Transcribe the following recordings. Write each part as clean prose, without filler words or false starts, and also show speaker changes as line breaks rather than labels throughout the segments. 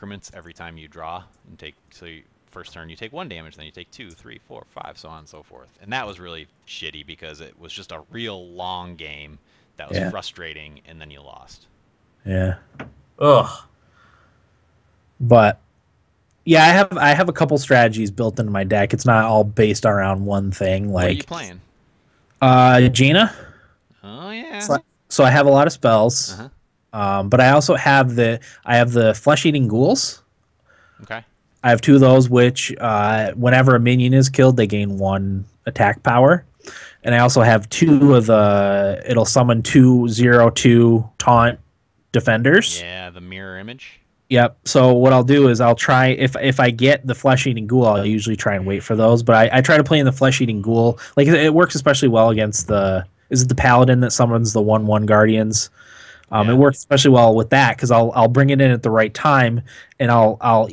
increments every time you draw and take. So first turn you take 1 damage, then you take 2, 3, 4, 5, so on and so forth. And that was really shitty because it was just a real long game that was frustrating, and then you lost.
Yeah. Ugh. But yeah, I have a couple strategies built into my deck. It's not all based around one thing. Like,
what are you playing?
Jaina.
Oh yeah.
So I have a lot of spells. But I also have the flesh-eating ghouls.
Okay.
I have 2 of those, which whenever a minion is killed, they gain 1 attack power. And I also have 2 of it'll summon 2/0/2 taunt defenders.
Yeah, the mirror image.
Yep. So what I'll do is I'll try, if I get the flesh-eating ghoul, I'll usually try and wait for those. But I try to play in the flesh-eating ghoul. Like, it works especially well against is it the paladin that summons the 1/1 guardians? It works especially well with that because I'll bring it in at the right time, and I'll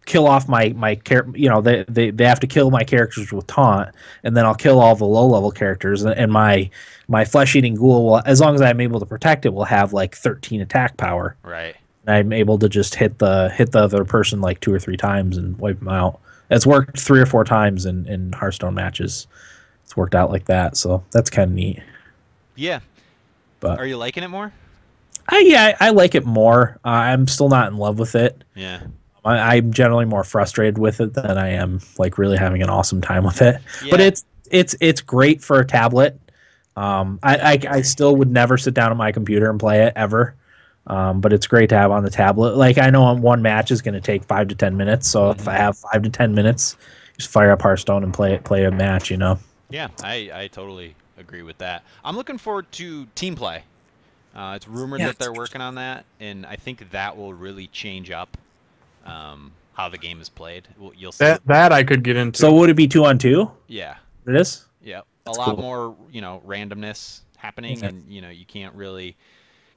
kill off my they have to kill my characters with taunt, and then I'll kill all the low level characters, and my flesh-eating ghoul will, as long as I'm able to protect it, will have like 13 attack power.
Right.
I'm able to just hit the other person like 2 or 3 times and wipe them out. It's worked 3 or 4 times in Hearthstone matches. It's worked out like that, so that's kind of neat.
Yeah.
But
are you liking it more?
I like it more. I'm still not in love with it.
Yeah.
I'm generally more frustrated with it than I am like really having an awesome time with it. Yeah. But it's great for a tablet. I still would never sit down at my computer and play it ever. But it's great to have on the tablet. Like, I know one match is going to take 5 to 10 minutes, so if I have 5 to 10 minutes, just fire up Hearthstone and play a match, you know.
Yeah, I totally agree with that. I'm looking forward to team play. It's rumored that they're working on that, and I think that will really change up how the game is played. You'll see
that I could get into.
So would it be 2-on-2?
Yeah,
it is.
Yeah, a lot more randomness happening, and you can't really.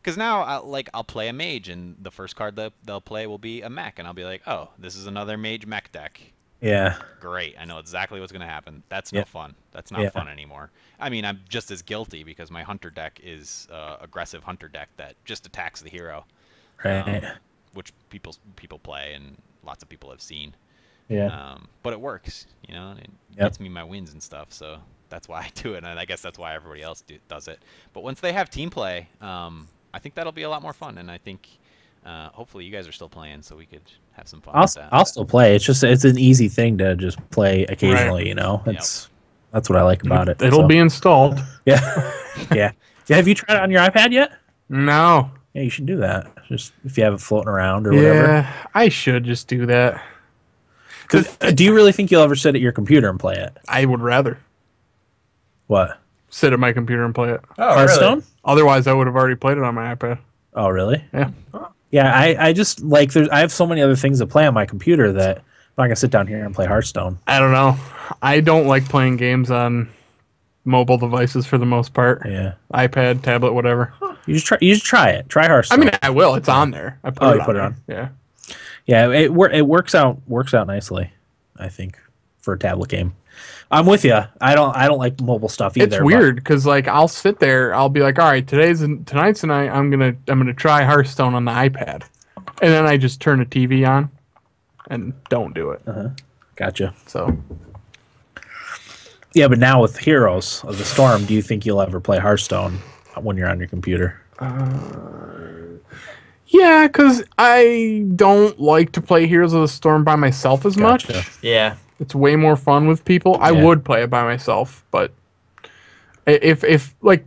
Because now, I'll play a mage, and the first card they'll play will be a mech, and I'll be like, oh, this is another mage mech deck.
Yeah.
Great. I know exactly what's going to happen. That's no fun. That's not fun anymore. I mean, I'm just as guilty because my hunter deck is aggressive hunter deck that just attacks the hero.
Right.
Which people play, and lots of people have seen.
Yeah.
But it works, and it gets me my wins and stuff, so that's why I do it, and I guess that's why everybody else does it. But once they have team play, I think that'll be a lot more fun, and I think hopefully you guys are still playing, so we could have some fun with that.
I'll still play. It's an easy thing to just play occasionally, you know. That's what I like about it.
It'll be installed.
Yeah. Yeah. Have you tried it on your iPad yet?
No.
Yeah, you should do that. Just if you have it floating around or whatever.
Yeah, I should just do that.
Do you really think you'll ever sit at your computer and play it?
I would rather.
What?
Sit at my computer and play it.
Oh, Hearthstone? Really?
Otherwise, I would have already played it on my iPad.
Oh, really?
Yeah.
Yeah, I just like I have so many other things to play on my computer that I'm not gonna sit down here and play Hearthstone.
I don't know. I don't like playing games on mobile devices for the most part.
Yeah.
iPad, tablet, whatever.
You just try it. Try Hearthstone.
I mean, I will. It's on there. I put it on. Yeah.
Yeah, it works out nicely, I think, for a tablet game. I'm with you. I don't like mobile stuff either.
It's weird because I'll sit there. I'll be like, all right, tonight's the night. I'm gonna try Hearthstone on the iPad, and then I just turn the TV on, and don't do it.
Gotcha.
So.
Yeah, but now with Heroes of the Storm, do you think you'll ever play Hearthstone when you're on your computer?
Yeah, because I don't like to play Heroes of the Storm by myself as much.
Yeah.
It's way more fun with people. I would play it by myself, but if like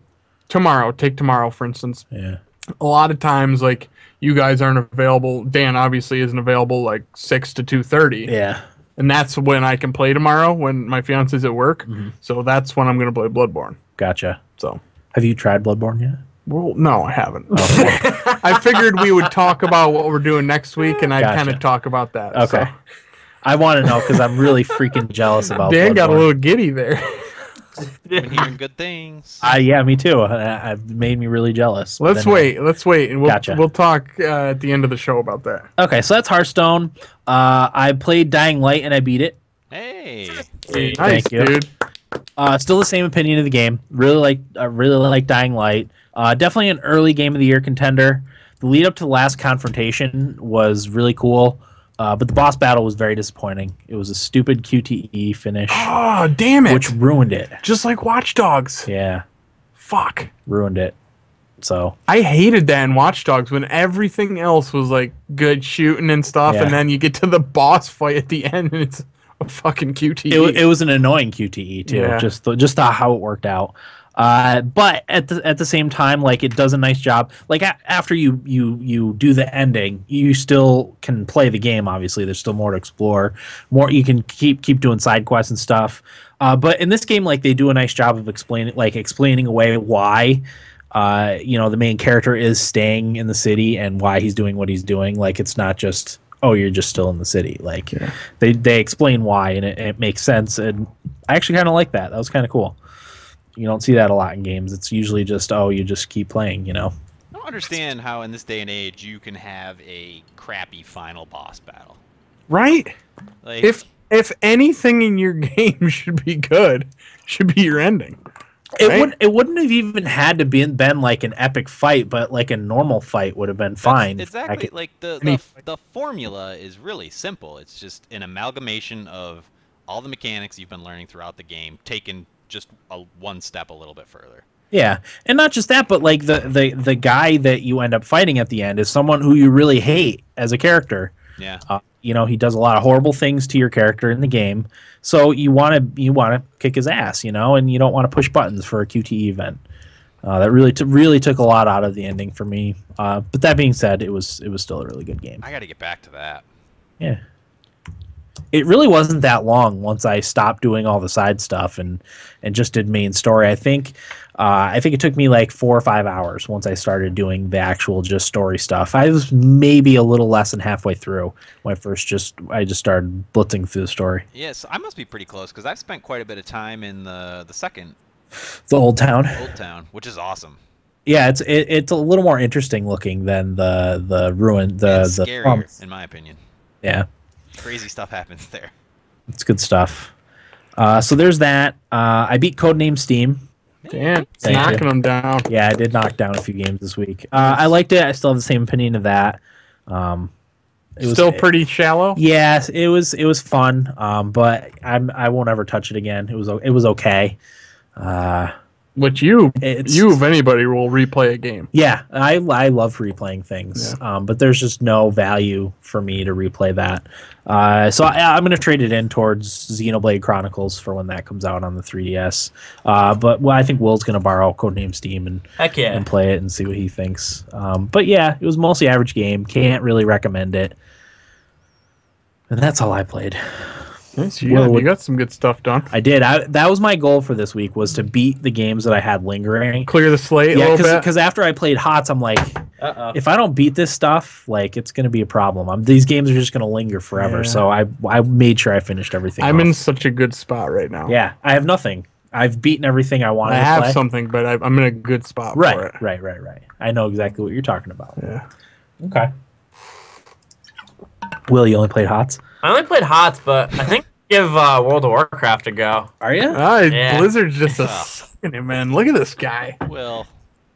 take tomorrow, for instance.
Yeah.
A lot of times, like, you guys aren't available. Dan obviously isn't available like 6 to 2:30.
Yeah.
And that's when I can play tomorrow when my fiance's at work. So that's when I'm going to play Bloodborne.
Gotcha.
So.
Have you tried Bloodborne yet?
Well, no, I haven't. I figured we would talk about what we're doing next week, and I'd kind of talk about that.
Okay. So. I want to know because I'm really freaking jealous about
Dan
Bloodborne.
Got a little giddy there.
Been hearing good things.
Yeah, me too. It made me really jealous.
Let's wait, and we'll talk at the end of the show about that.
Okay, so that's Hearthstone. I played Dying Light and I beat it.
Hey,
nice,
thank you,
dude.
Still the same opinion of the game. Really like Dying Light. Definitely an early game of the year contender. the lead up to the last confrontation was really cool, but the boss battle was very disappointing. It was a stupid QTE finish.
Oh, damn it!
Which ruined it.
Just like Watch Dogs.
Yeah.
Fuck.
Ruined it. So
I hated that in Watch Dogs when everything else was like good shooting and stuff, and then you get to the boss fight at the end and it's a fucking QTE.
It was an annoying QTE too.
Yeah.
Just how it worked out. But at the same time, like it does a nice job. Like after you do the ending, you still can play the game. Obviously, there's still more to explore. More you can keep doing side quests and stuff. But in this game, like they do a nice job of explaining away why. The main character is staying in the city and why he's doing what he's doing. Like it's not just, oh, you're just still in the city. Like they explain why, and it makes sense. And I actually kind of like that. That was kind of cool. You don't see that a lot in games. It's usually just, oh, you just keep playing,
I don't understand how in this day and age you can have a crappy final boss battle.
Right?
Like,
if anything in your game should be good, should be your ending.
It wouldn't have even had to been like an epic fight, but like a normal fight would have been fine.
Exactly. Like the formula is really simple. It's just an amalgamation of all the mechanics you've been learning throughout the game, taken just one step a little bit further.
Yeah, and not just that, but like the guy that you end up fighting at the end is someone who you really hate as a character.
Yeah.
He does a lot of horrible things to your character in the game, so you want to kick his ass, and you don't want to push buttons for a QTE event. That really took a lot out of the ending for me. But that being said, it was still a really good game.
I got to get back to that.
Yeah. It really wasn't that long once I stopped doing all the side stuff and just did main story. I think it took me like 4 or 5 hours once I started doing the actual just story stuff. I was maybe a little less than halfway through when I just started blitzing through the story.
Yes, I must be pretty close because I've spent quite a bit of time in the second.
The Old Town.
Old Town, which is awesome.
Yeah, it's a little more interesting looking than the ruin.
It's scarier, in my opinion.
Yeah.
Crazy stuff happens there.
It's good stuff. So there's that. I beat Codename Steam.
Damn, it's knocking them down.
Yeah, I did knock down a few games this week. I liked it. I still have the same opinion of that. It was
still pretty shallow.
Yeah, it was fun. But I won't ever touch it again. It was okay.
Which you, if anybody, will replay a game.
Yeah, I love replaying things, but there's just no value for me to replay that. So I'm going to trade it in towards Xenoblade Chronicles for when that comes out on the 3DS. But I think Will's going to borrow Codename Steam and play it and see what he thinks. But yeah, it was mostly average game. Can't really recommend it. And that's all I played.
Nice. You got some good stuff done.
I did. That was my goal for this week, was to beat the games that I had lingering.
Clear the slate a little bit.
Because after I played HOTS, I'm like, if I don't beat this stuff, like it's going to be a problem. These games are just going to linger forever. Yeah. So I made sure I finished everything.
I'm in such a good spot right now.
Yeah, I have nothing. I've beaten everything I wanted to play.
I have something, but I'm in a good spot for it.
Right. I know exactly what you're talking about.
Yeah.
Okay. Will, you only played HOTS?
I only played HOTS, but I think give World of Warcraft a go.
Are you?
Yeah. Blizzard's just a man. Look at this guy.
Will.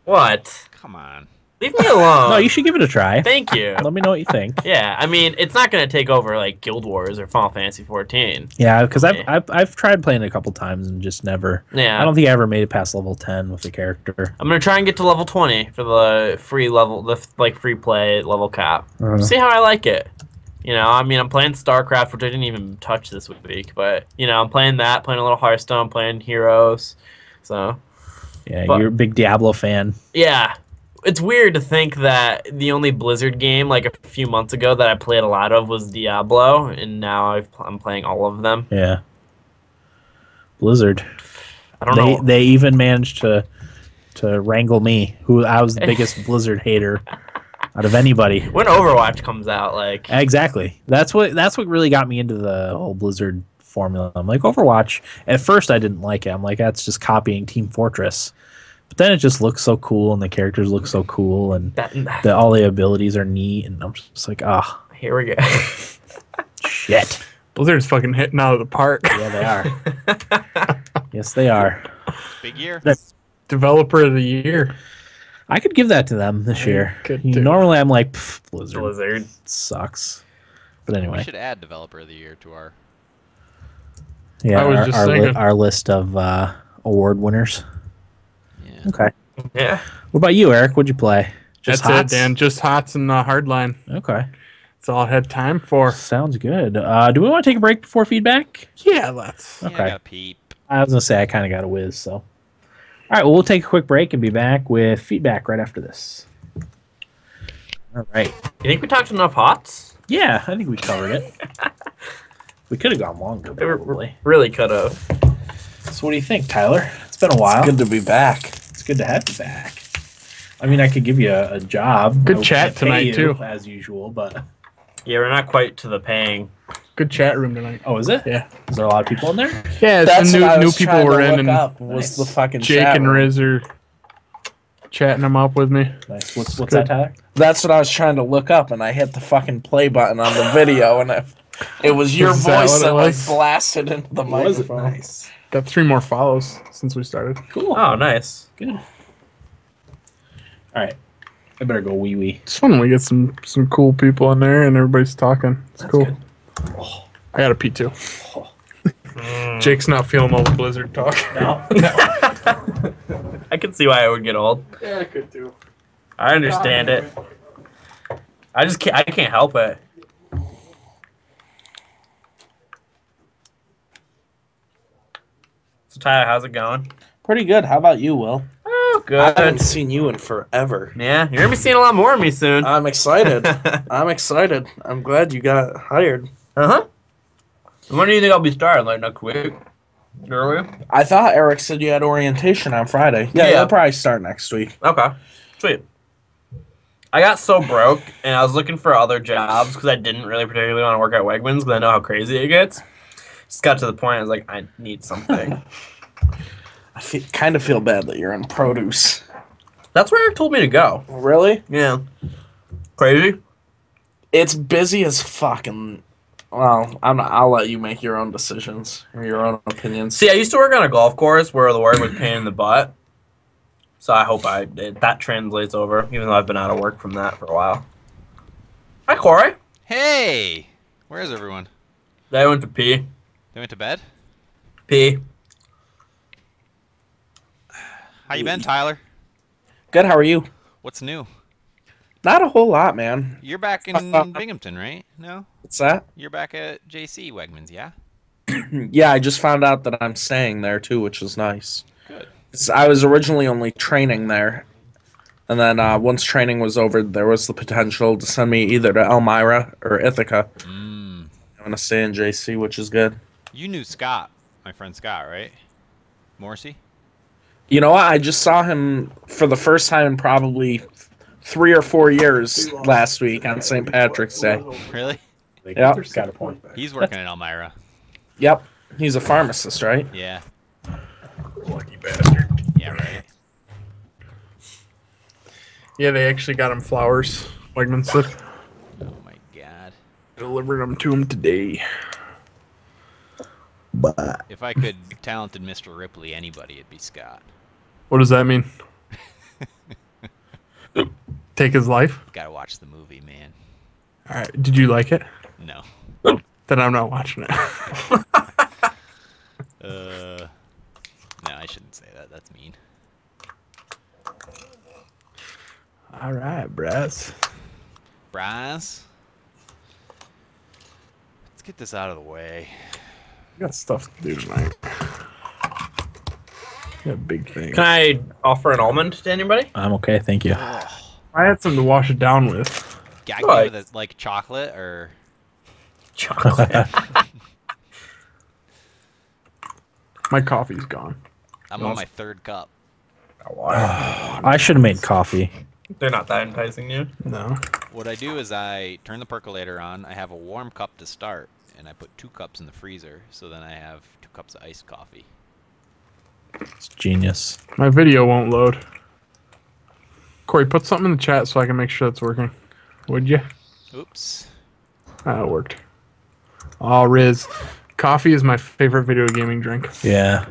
What?
Come on.
Leave me alone.
No, you should give it a try.
Thank you.
Let me know what you think.
Yeah, I mean, it's not going to take over like Guild Wars or Final Fantasy 14.
Yeah, because I've tried playing it a couple times and just never.
Yeah.
I don't think I ever made it past level 10 with the character.
I'm gonna try and get to level 20 for the free level, free play level cap. See how I like it. I mean, I'm playing StarCraft, which I didn't even touch this week, but I'm playing that, playing a little Hearthstone, playing Heroes. So.
Yeah, you're a big Diablo fan.
Yeah. It's weird to think that the only Blizzard game, like a few months ago, that I played a lot of was Diablo, and now I'm playing all of them.
Yeah. Blizzard.
I don't know.
They even managed to wrangle me, who I was the biggest Blizzard hater out of anybody.
When Overwatch comes out, like.
Exactly. That's what really got me into the whole Blizzard formula. I'm like, Overwatch, at first I didn't like it. I'm like, that's just copying Team Fortress. But then it just looks so cool, and the characters look so cool, and all the abilities are neat, and I'm just like,
Here we go.
Shit.
Blizzard's fucking hitting out of the park.
Yeah, they are. Yes, they are.
Big year.
Developer of the year.
I could give that to them this year.
could too.
Normally, I'm like, Blizzard.
Blizzard.
Sucks. But anyway.
We should add Developer of the Year to our...
Yeah,
I was just thinking.
our list of award winners.
Yeah.
Okay.
Yeah.
What about you, Eric? What'd you play? Just
That's
Hots?
it, Dan. Just Hots and Hardline.
Okay.
That's all I had time for.
Sounds good. Do we want to take a break before feedback?
Yeah, let's.
Yeah,
Okay.
I got peep.
I was going to say I kind of got a whiz, so. All right, well, we'll take a quick break and be back with feedback right after this. All right.
You think we talked enough Hots?
Yeah, I think we covered it. We could have gone longer, probably.
Really could have.
So what do you think, Tyler? It's been a while.
Good to be back.
It's good to have you back. I mean, I could give you a job.
Good
I
chat
can't pay
tonight,
you,
too.
as usual, but...
Yeah, we're not quite to the paying.
Good chat room tonight.
Oh, is it?
Yeah.
Is there a lot of people in there?
Yeah,
That's
some
what I
new
was
people
trying to
were in,
look
and
up was
Nice.
the fucking
Jake
chat
and
room.
Riz are chatting them up with me.
Nice. What's
Good.
that, Tyler?
That's what I was trying to look up, and I hit the fucking play button on the video, and it was your
Is that
voice
what it
that like
was?
blasted into the
Was it?
microphone.
Nice.
Got 3 more follows since we started.
Cool.
Oh, nice.
Good. All right. I better go wee-wee.
It's fun when we get some cool people in there and everybody's talking. It's cool.
good.
I got a pee too. Jake's not feeling all the Blizzard talk.
No.
I can see why I would get old.
Yeah, I could too.
I understand it. I just can't. I can't help it. So Tyler, how's it going?
Pretty good. How about you, Will?
Oh,
I haven't
good.
seen you in forever.
Yeah, you're gonna be seeing a lot more of me soon.
I'm excited. I'm excited. I'm glad you got hired.
Uh-huh. When do you think I'll be starting? Like next week? Earlier?
I thought Eric said you had orientation on Friday. Yeah,
Yeah.
you'll probably start next week.
Okay. Sweet. I got so broke, and I was looking for other jobs because I didn't really particularly want to work at Wegmans because I know how crazy it gets. Just got to the point I was like, I need something.
I kind of feel bad that you're in produce.
That's where Eric told me to go.
Really?
Yeah. Crazy?
It's busy as fuck, and well, I'll let you make your own decisions or your own opinions.
See, I used to work on a golf course where the work was pain in the butt. So I hope that translates over, even though I've been out of work from that for a while. Hi, Corey.
Hey! Where's everyone?
They went to pee.
They went to bed?
Pee.
How you been, Tyler?
Good. How are you?
What's new?
Not a whole lot, man.
You're back in Binghamton, right? No?
What's that?
You're back at JC Wegmans, yeah?
Yeah, I just found out that I'm staying there too, which is nice.
Good.
I was originally only training there, and then once training was over, there was the potential to send me either to Elmira or Ithaca. I'm gonna stay in JC, which is good.
You knew Scott, my friend Scott, right? Morrissey?
You know what? I just saw him for the first time in probably 3 or 4 years last week on St. Patrick's Day.
Really?
Yep.
Got a point.
He's working at Elmira.
Yep. He's a pharmacist, right?
Yeah.
Lucky bastard.
Yeah, right.
Yeah, they actually got him flowers. Wegman said.
Oh my god.
Delivered them to him today.
But
If I could talented Mr. Ripley anybody, it'd be Scott.
What does that mean? Take his life?
Gotta watch the movie, man.
All right. Did you like it?
No.
Then I'm not watching it.
No, I shouldn't say that. That's mean.
All right, Brass.
Braz? Let's get this out of the way.
I got stuff to do tonight. Got big things.
Can I offer an almond to anybody?
I'm okay, thank you.
I had something to wash it down with.
Yeah,
Right.
give it like chocolate or...
Chocolate.
My coffee's gone.
I'm on my 3rd cup.
I should have made coffee.
They're not that enticing, you.
No.
What I do is I turn the percolator on. I have a warm cup to start, and I put 2 cups in the freezer. So then I have 2 cups of iced coffee.
It's genius.
My video won't load. Corey, put something in the chat so I can make sure that's working. Would you?
Oops.
Ah, it worked. Oh, Riz. Coffee is my favorite video gaming drink.
Yeah.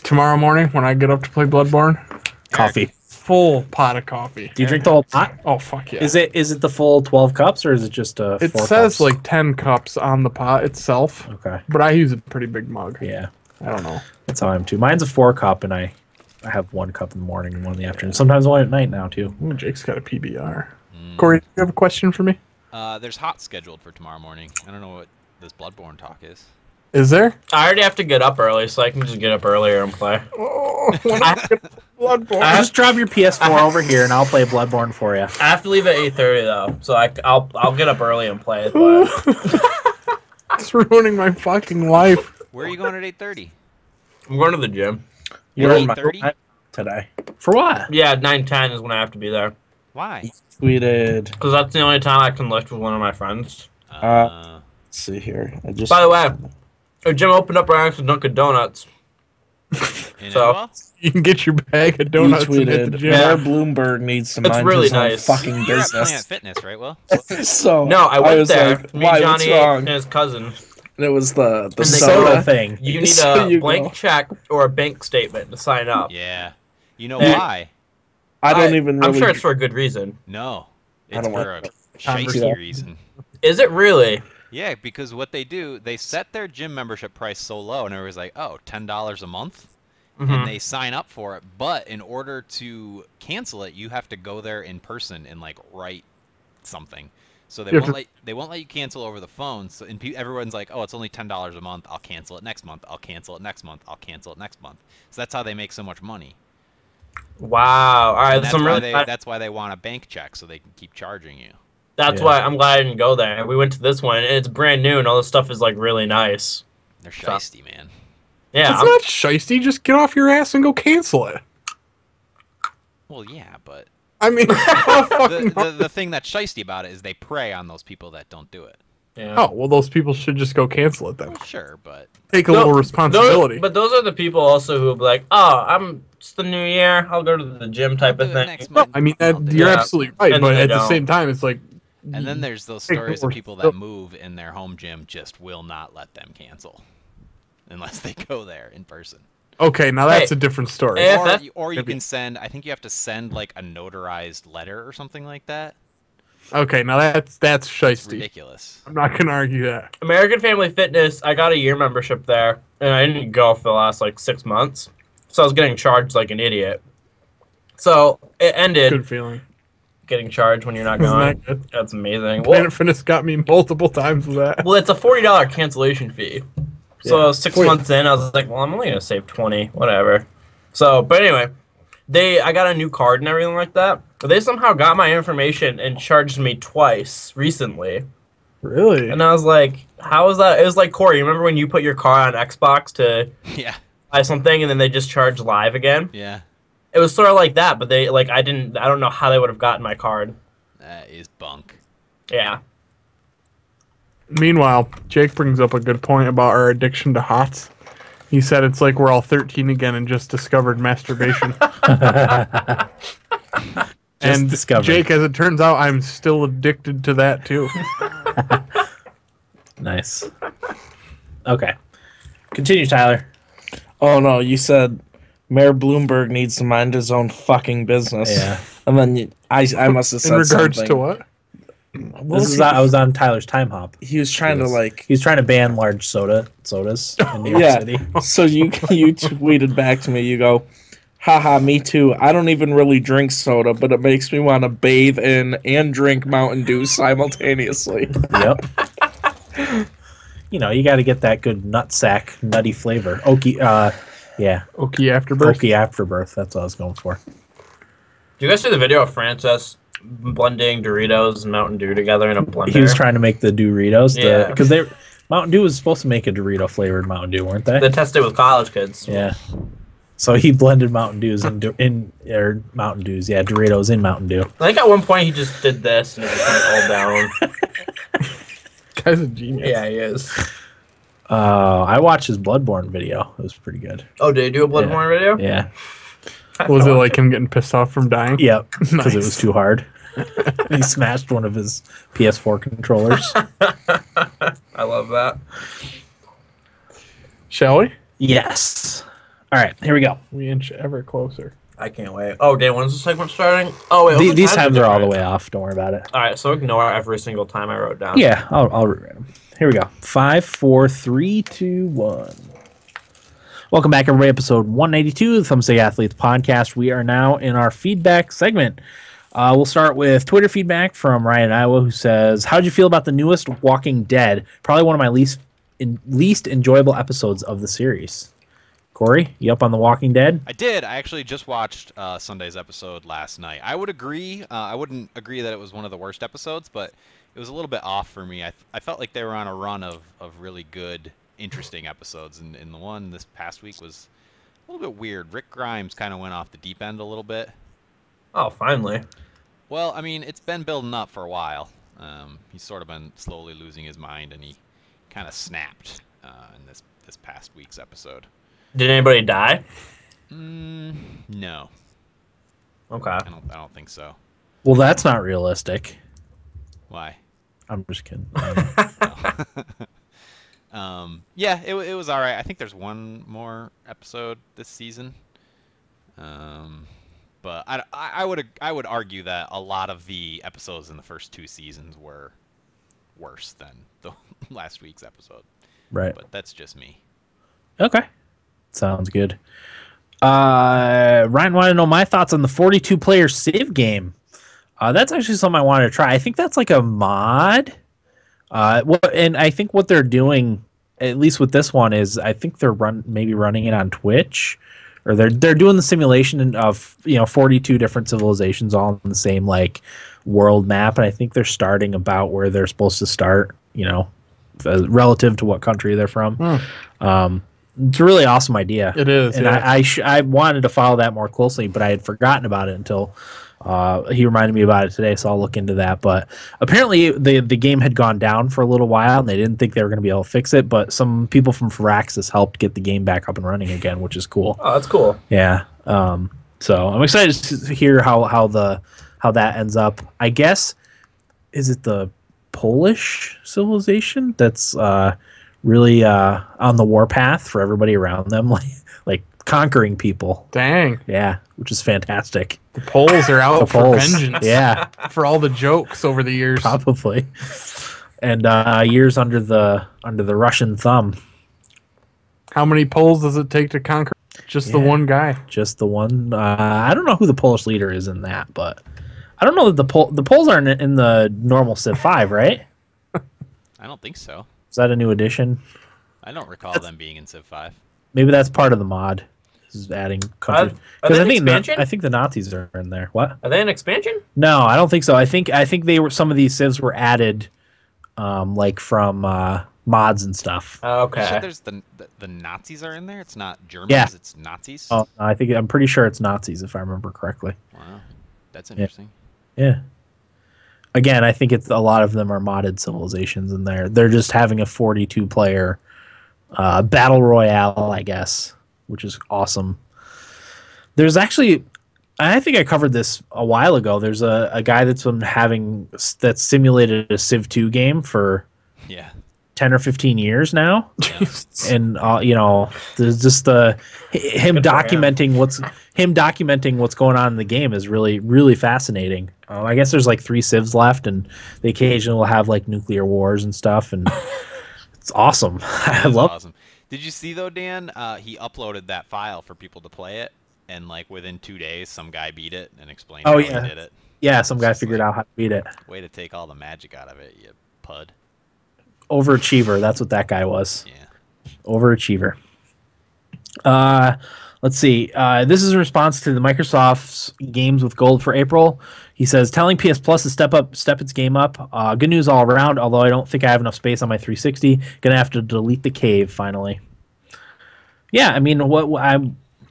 Tomorrow morning when I get up to play Bloodborne,
Coffee.
full pot of coffee.
Do you drink the whole pot?
Oh fuck yeah!
Is it the full 12 cups or is it just a?
It
4
says
cups?
like 10 cups on the pot itself.
Okay.
But I use a pretty big mug.
Yeah,
I don't know.
that's how I am too. Mine's a 4 cup, and I have 1 cup in the morning and 1 in the afternoon. Sometimes 1 at night now too.
Ooh, Jake's got a PBR. Corey, do you have a question for me?
There's hot scheduled for tomorrow morning. I don't know what this Bloodborne talk is.
Is there?
I already have to get up early, so I can just get up earlier and play.
Oh, Bloodborne.
Just drop your PS4 over here, and I'll play Bloodborne for you.
I have to leave at 8:30 though, so I'll get up early and play it. But
It's ruining my fucking life.
Where are you going at 8:30?
I'm going to the gym.
You're in my
8:30?
today.
For what?
Yeah, 9:10 is when I have to be there.
Why?
Tweeted.
Because that's the only time I can lift with one of my friends.
Let's see here. I just.
By the way, a gym opened up right next to Dunkin' Donuts.
In
So-
Idlewild?
You can get your bag of
You
donuts and hit the
tweeted.
gym.
Mayor Bloomberg needs to
It's
mind
really
his own
nice.
fucking
You're at Planet
business.
Fitness, right, Will?
So
No, I went
was
there.
like,
Me,
why? What's
Johnny,
wrong?
and his cousin.
And it was the
And they
Soda
go,
thing.
You need
So
a
you
blank
go.
check or a bank statement to sign up.
Yeah. You know
Yeah.
why?
I don't even really.
I'm sure it's for a good reason.
No.
I
It's
don't
for a
want
shiesty
Yeah.
reason.
Is it really?
Yeah, because what they do, they set their gym membership price so low, and everybody's like, oh, $10 a month?
Mm-hmm.
And they sign up for it. But in order to cancel it, you have to go there in person and, like, write something. So they
You have
won't let you cancel over the phone. So everyone's like, oh, it's only $10 a month. I'll cancel it next month. I'll cancel it next month. I'll cancel it next month. So that's how they make so much money.
Wow. All right.
And
That's
that's why they want a bank check, so they can keep charging you.
That's
Yeah.
why I'm glad I didn't go there. We went to this one, and it's brand new, and all this stuff is like really nice.
They're shiesty, man.
Yeah.
It's not shiesty. Just get off your ass and go cancel it.
Well, yeah, but
I mean, how fucking
the thing that's shiesty about it is they prey on those people that don't do it.
yeah.
Oh, well, those people should just go cancel it then.
Well, sure, but
Take a little responsibility.
But those are the people also who will be like, oh, it's the new year. I'll go to the gym type
I'll
of
do it
thing.
next
No,
month.
I mean,
I'll do
you're
it.
Yeah.
absolutely right,
And
but
then they
at the
don't.
same time, it's like...
And then there's those
Take
stories
more
of people that
responsibility.
move and their home gym just will not let them cancel unless they go there in person.
Okay, now that's
Hey,
a different story.
If
Or,
that's-
or you
Maybe.
can send, I think you have to send like a notarized letter or something like that.
Okay, now that's
It's
shiesty.
ridiculous.
I'm not gonna argue that.
American Family Fitness, I got a year membership there, and I didn't go for the last like 6 months. So I was getting charged like an idiot. So it ended
Good feeling.
getting charged when you're not
Isn't
going.
that good?
That's amazing.
Planet Fitness got me multiple times with that.
Well, it's a $40 cancellation fee. So
Yeah.
6 months in, I was like, well, I'm only gonna save 20, whatever. So, but anyway, I got a new card and everything like that. But they somehow got my information and charged me twice recently.
Really?
And I was like, how is that? It was like, Corey, remember when you put your card on Xbox to
Yeah,
buy something and then they just charge live again?
yeah.
It was sort of like that, but they I don't know how they would have gotten my card.
That is bunk.
Yeah.
Meanwhile, Jake brings up a good point about our addiction to hots. He said it's like we're all 13 again and just discovered masturbation. And
discovered.
Jake, as it turns out, I'm still addicted to that too.
Nice. Okay. Continue, Tyler.
Oh no, you said Mayor Bloomberg needs to mind his own fucking business.
Yeah.
And then I must have said
In regards
something.
to what?
What
This
was
is I was on Tyler's time hop.
he was trying to like.
He was trying to ban large sodas in New York
Yeah.
City.
So you tweeted back to me. You go, haha, me too. I don't even really drink soda, but it makes me want to bathe in and drink Mountain Dew simultaneously.
Yep. You know, you got to get that good nutsack, nutty flavor. Oaky, yeah.
Okay, afterbirth.
Oaky afterbirth. That's what I was going for.
Do you guys see the video of Frances blending Doritos and Mountain Dew together in a blender?
He was trying to make the Doritos.
Yeah.
Because Mountain Dew was supposed to make a Dorito flavored Mountain Dew, weren't they?
They tested with college kids.
Yeah. So he blended Mountain Dews or Mountain Dews, yeah, Doritos in Mountain Dew.
I think at one point he just did this and it just went all down.
Guy's a genius.
Yeah, he is.
I watched his Bloodborne video. It was pretty good.
Oh, did he do a Bloodborne video?
Yeah.
Was it like him getting pissed off from dying?
Yep. Because it
Nice.
was too hard. He smashed one of his PS4 controllers.
I love that.
Shall we?
Yes. All right, here we go.
We inch ever closer.
I can't wait. Oh, Dan, when's the segment starting? Oh, wait.
These times are all the way off. Don't worry about it.
All right, so ignore every single time I wrote down.
Yeah, I'll rewrite them. Here we go. 5, 4, 3, 2, 1. Welcome back, everybody. Episode 192 of the Thumbstick Athletes podcast. We are now in our feedback segment. We'll start with Twitter feedback from Ryan Iowa, who says, "How'd you feel about the newest Walking Dead? Probably one of my least enjoyable episodes of the series." Corey, you up on The Walking Dead?
I did. I actually just watched Sunday's episode last night. I would agree. I wouldn't agree that it was one of the worst episodes, but it was a little bit off for me. I felt like they were on a run of really good, interesting episodes, and the one this past week was a little bit weird. Rick Grimes kind of went off the deep end a little bit.
Oh, finally.
Well, I mean, it's been building up for a while. He's sort of been slowly losing his mind, and he kind of snapped in this past week's episode.
Did anybody die?
No.
Okay.
I don't think so.
Well, that's not realistic.
Why?
I'm just kidding.
Yeah, it was all right. I think there's one more episode this season. But I would argue that a lot of the episodes in the first 2 seasons were worse than the last week's episode.
Right.
But that's just me.
Okay. Sounds good. Ryan wanted to know my thoughts on the 42-player Civ game. That's actually something I wanted to try. I think that's like a mod. And I think what they're doing, at least with this one, is I think they're maybe running it on Twitch, or they're doing the simulation of 42 different civilizations all in the same like world map, and I think they're starting about where they're supposed to start, relative to what country they're from. It's a really awesome idea.
It is,
and
yeah.
I wanted to follow that more closely, but I had forgotten about it until he reminded me about it today, so I'll look into that. But apparently the game had gone down for a little while, and they didn't think they were going to be able to fix it, but some people from Firaxis helped get the game back up and running again, which is cool.
Oh, that's cool.
Yeah. So I'm excited to hear how that ends up. I guess, is it the Polish civilization that's really on the warpath for everybody around them, like conquering people?
Dang.
Yeah, which is fantastic.
The Poles are out for vengeance.
Yeah.
For all the jokes over the years.
Probably. And years under the Russian thumb.
How many Poles does it take to conquer just the one guy?
Just the one. I don't know who the Polish leader is in that, but I don't know that the Poles aren't in the normal Civ 5, right?
I don't think so.
Is that a new addition?
I don't recall them being in Civ 5.
Maybe that's part of the mod. Is adding countries.
Are they
I
an
think
expansion?
I think the Nazis are in there. What?
Are they an expansion?
No, I don't think so. I think they were, some of these civs were added, like from mods and stuff.
Oh, okay.
You said there's the Nazis are in there. It's not Germans.
Yeah.
It's Nazis.
Oh, I'm pretty sure it's Nazis if I remember correctly.
Wow, that's interesting.
Yeah. Again, I think it's a lot of them are modded civilizations in there. They're just having a 42-player battle royale, I guess, which is awesome. There's actually, I think I covered this a while ago. There's a guy that's simulated a Civ 2 game for 10 or 15 years now.
Yeah.
And there's just him documenting what's going on in the game is really, really fascinating. I guess there's like 3 civs left, and they occasionally will have like nuclear wars and stuff, and it's awesome. I love
awesome. Did you see though, Dan? He uploaded that file for people to play it, and like within 2 days, some guy beat it and explained how he did it.
Yeah, some guy figured out how to beat it.
Way to take all the magic out of it, you pud.
Overachiever. That's what that guy was.
Yeah.
Overachiever. Let's see. This is a response to the Microsoft's Games with Gold for April. He says, telling PS Plus to step its game up. Good news all around, although I don't think I have enough space on my 360. Gonna have to delete the cave finally. Yeah, I mean,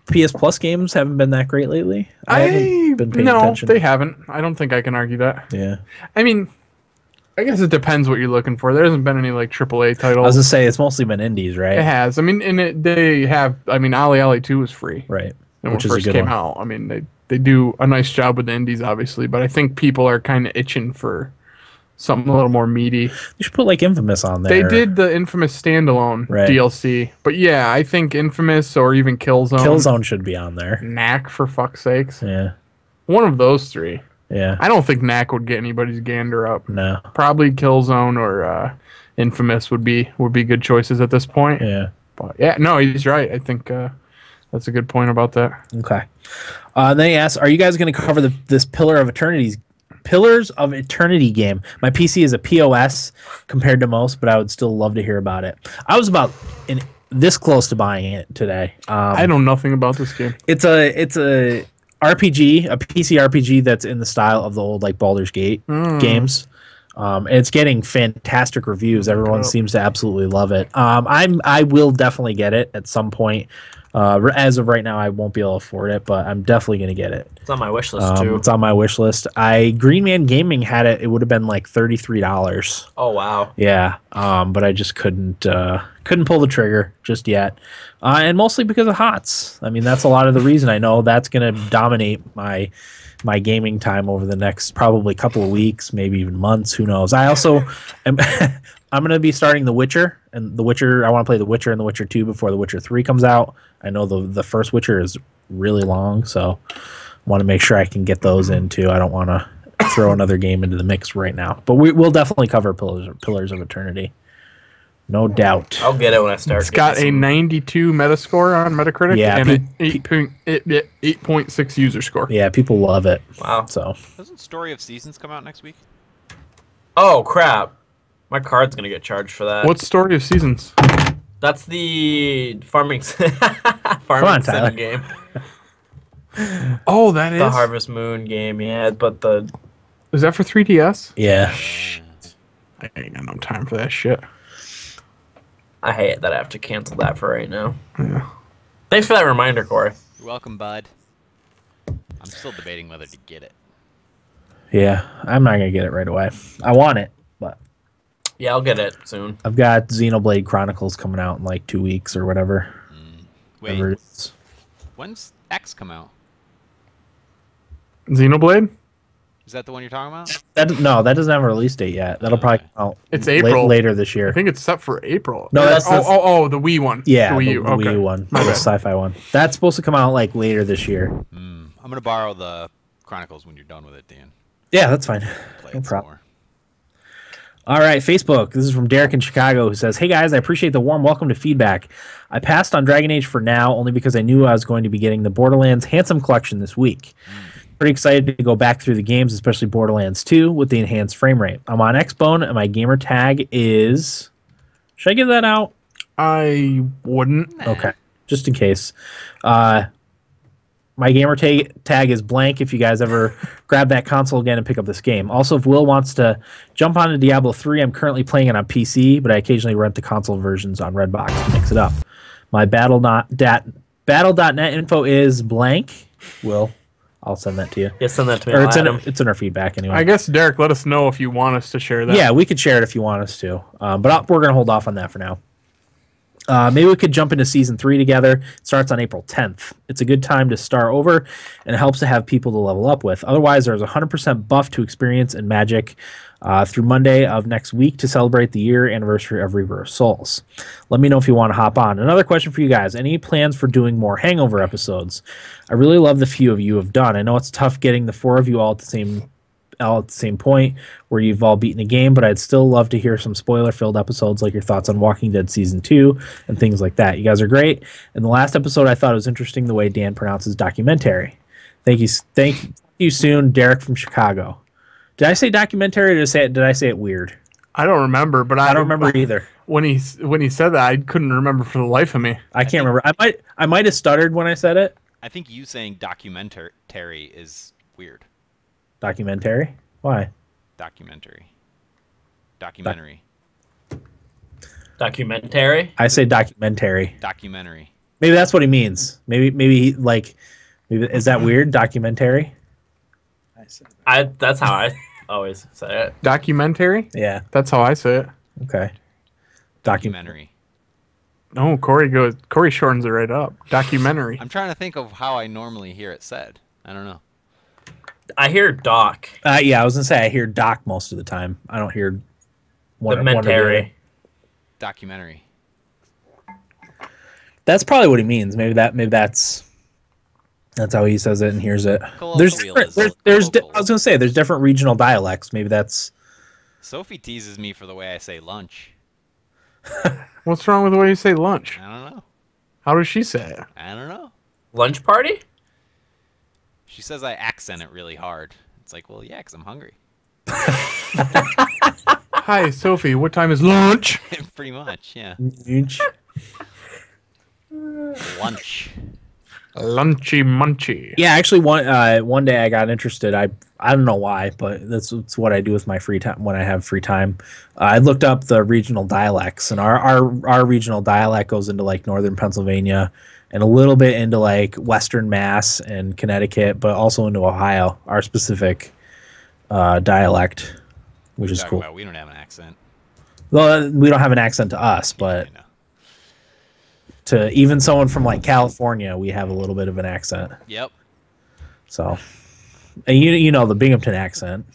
PS Plus games haven't been that great lately. I haven't been paying attention.
No, they haven't. I don't think I can argue that.
Yeah.
I mean, I guess it depends what you're looking for. There hasn't been any like AAA titles.
I was gonna say it's mostly been indies, right?
It has. I mean, they have. I mean, Ollie 2 was free,
right?
And when it first came out, I mean, they do a nice job with the indies, obviously. But I think people are kind of itching for something a little more meaty.
You should put like Infamous on there.
They did the Infamous standalone DLC, but yeah, I think Infamous or even Killzone.
Killzone should be on there.
Knack, for fuck's sakes.
Yeah.
One of those three.
Yeah.
I don't think Knack would get anybody's gander up.
No.
Probably Killzone or Infamous would be good choices at this point.
Yeah.
But yeah, no, he's right. I think that's a good point about that.
Okay. Then he asks, "Are you guys going to cover this Pillars of Eternity game? My PC is a POS compared to most, but I would still love to hear about it." I was about this close to buying it today.
I know nothing about this game.
It's a RPG, a PC RPG that's in the style of the old like Baldur's Gate games. And it's getting fantastic reviews. Everyone seems to absolutely love it. I will definitely get it at some point. As of right now, I won't be able to afford it, but I'm definitely going to get it.
It's on my wish list too.
It's on my wish list. Green Man Gaming had it. It would have been like $33.
Oh wow.
Yeah. But I just couldn't pull the trigger just yet. And mostly because of HOTS. I mean, that's a lot of the reason. I know that's going to dominate my gaming time over the next probably couple of weeks, maybe even months. Who knows? I also am. I'm going to be starting The Witcher, and The Witcher. I want to play The Witcher and The Witcher 2 before The Witcher 3 comes out. I know the first Witcher is really long, so I want to make sure I can get those in too. I don't want to throw another game into the mix right now, but we'll definitely cover Pillars of Eternity, no doubt.
I'll get it when I start.
It's got a 92 Metascore on Metacritic and an 8.6 user score.
Yeah, people love it.
Wow.
So
doesn't Story of Seasons come out next week?
Oh crap! My card's gonna get charged for that.
What's Story of Seasons?
That's the farming sim
Tyler.
game.
Oh, that is
The Harvest Moon game, yeah. But
is that for 3DS?
yeah,
I ain't got no time for that shit.
I hate that I have to cancel that for right now.
Yeah.
Thanks for that reminder, Corey.
You're welcome, bud. I'm still debating whether to get it.
yeah. I'm not gonna get it right away. I want it, but
Yeah, I'll get it soon.
I've got Xenoblade Chronicles coming out in like 2 weeks or whatever.
Wait,
Whatever it is.
when's X come out?
Xenoblade?
Is that the one you're talking about?
That doesn't have a release date yet. That'll probably come out
It's April.
later this year.
I think it's set for April.
No, that's
the Wii one.
yeah,
the Wii
the
U.
Wii
Okay.
U one,
My
the
bad.
sci-fi one. That's supposed to come out like later this year.
I'm gonna borrow the Chronicles when you're done with it, Dan.
Yeah, that's fine.
Play
No
it some
problem.
more.
All right, Facebook. This is from Derek in Chicago who says, "Hey guys, I appreciate the warm welcome to feedback. I passed on Dragon Age for now only because I knew I was going to be getting the Borderlands Handsome Collection this week. Pretty excited to go back through the games, especially Borderlands 2 with the enhanced frame rate. I'm on Xbone and my gamer tag is... Should I give that out?
I wouldn't.
Okay, just in case. My gamer tag is blank if you guys ever grab that console again and pick up this game. Also, if Will wants to jump onto Diablo 3, I'm currently playing it on PC, but I occasionally rent the console versions on Redbox to mix it up. My battle.net info is blank. Will, I'll send that to you.
Yeah, send that to me.
Or
I'll
it's in our feedback anyway.
I guess, Derek, let us know if you want us to share that.
Yeah, we could share it if you want us to. But we're going to hold off on that for now. Maybe we could jump into Season 3 together. It starts on April 10th. It's a good time to start over, and it helps to have people to level up with. Otherwise, there's 100% buff to experience in Magic through Monday of next week to celebrate the year anniversary of Reaver of Souls. Let me know if you want to hop on. Another question for you guys. Any plans for doing more Hangover episodes? I really love the few of you have done. I know it's tough getting the four of you all at the same point where you've all beaten a game, but I'd still love to hear some spoiler-filled episodes like your thoughts on Walking Dead Season 2 and things like that. You guys are great. In the last episode, I thought it was interesting the way Dan pronounces documentary. Thank you soon, Derek from Chicago. Did I say documentary or did I say it weird?
I don't remember, but
I don't remember either.
When he said that, I couldn't remember for the life of me.
I can't remember. I might have stuttered when I said it.
I think you saying documentary is weird.
Documentary? Why?
Documentary.
Documentary?
I say documentary.
Documentary.
Maybe that's what he means. Maybe is that weird? Documentary?
That's how I always say it.
Documentary?
Yeah.
That's how I say it.
Okay.
Documentary.
No, Corey shortens it right up. Documentary.
I'm trying to think of how I normally hear it said. I don't know.
I hear Doc.
Yeah, I was gonna say I hear Doc most of the time. I don't hear one or the other.
Documentary.
Documentary.
That's probably what he means. Maybe that's how he says it and hears it. There's different, I was gonna say there's different regional dialects. Maybe that's.
Sophie teases me for the way I say lunch.
What's wrong with the way you say lunch?
I don't know.
How does she say it?
I don't know.
Lunch party?
She says I accent it really hard. It's like, well, yeah, because I'm hungry.
Hi, Sophie. What time is lunch?
Pretty much, yeah.
Huge.
Lunch.
Lunchy munchy.
Yeah, actually, one day I got interested. I don't know why, but that's what I do with my free time when I have free time. I looked up the regional dialects, and our regional dialect goes into like northern Pennsylvania and a little bit into like western Mass and Connecticut, but also into Ohio. Our specific dialect, which is cool.
We don't have an accent.
Well, we don't have an accent to us, but.
Yeah,
to even someone from like California, we have a little bit of an accent.
Yep.
So, and you know the Binghamton accent.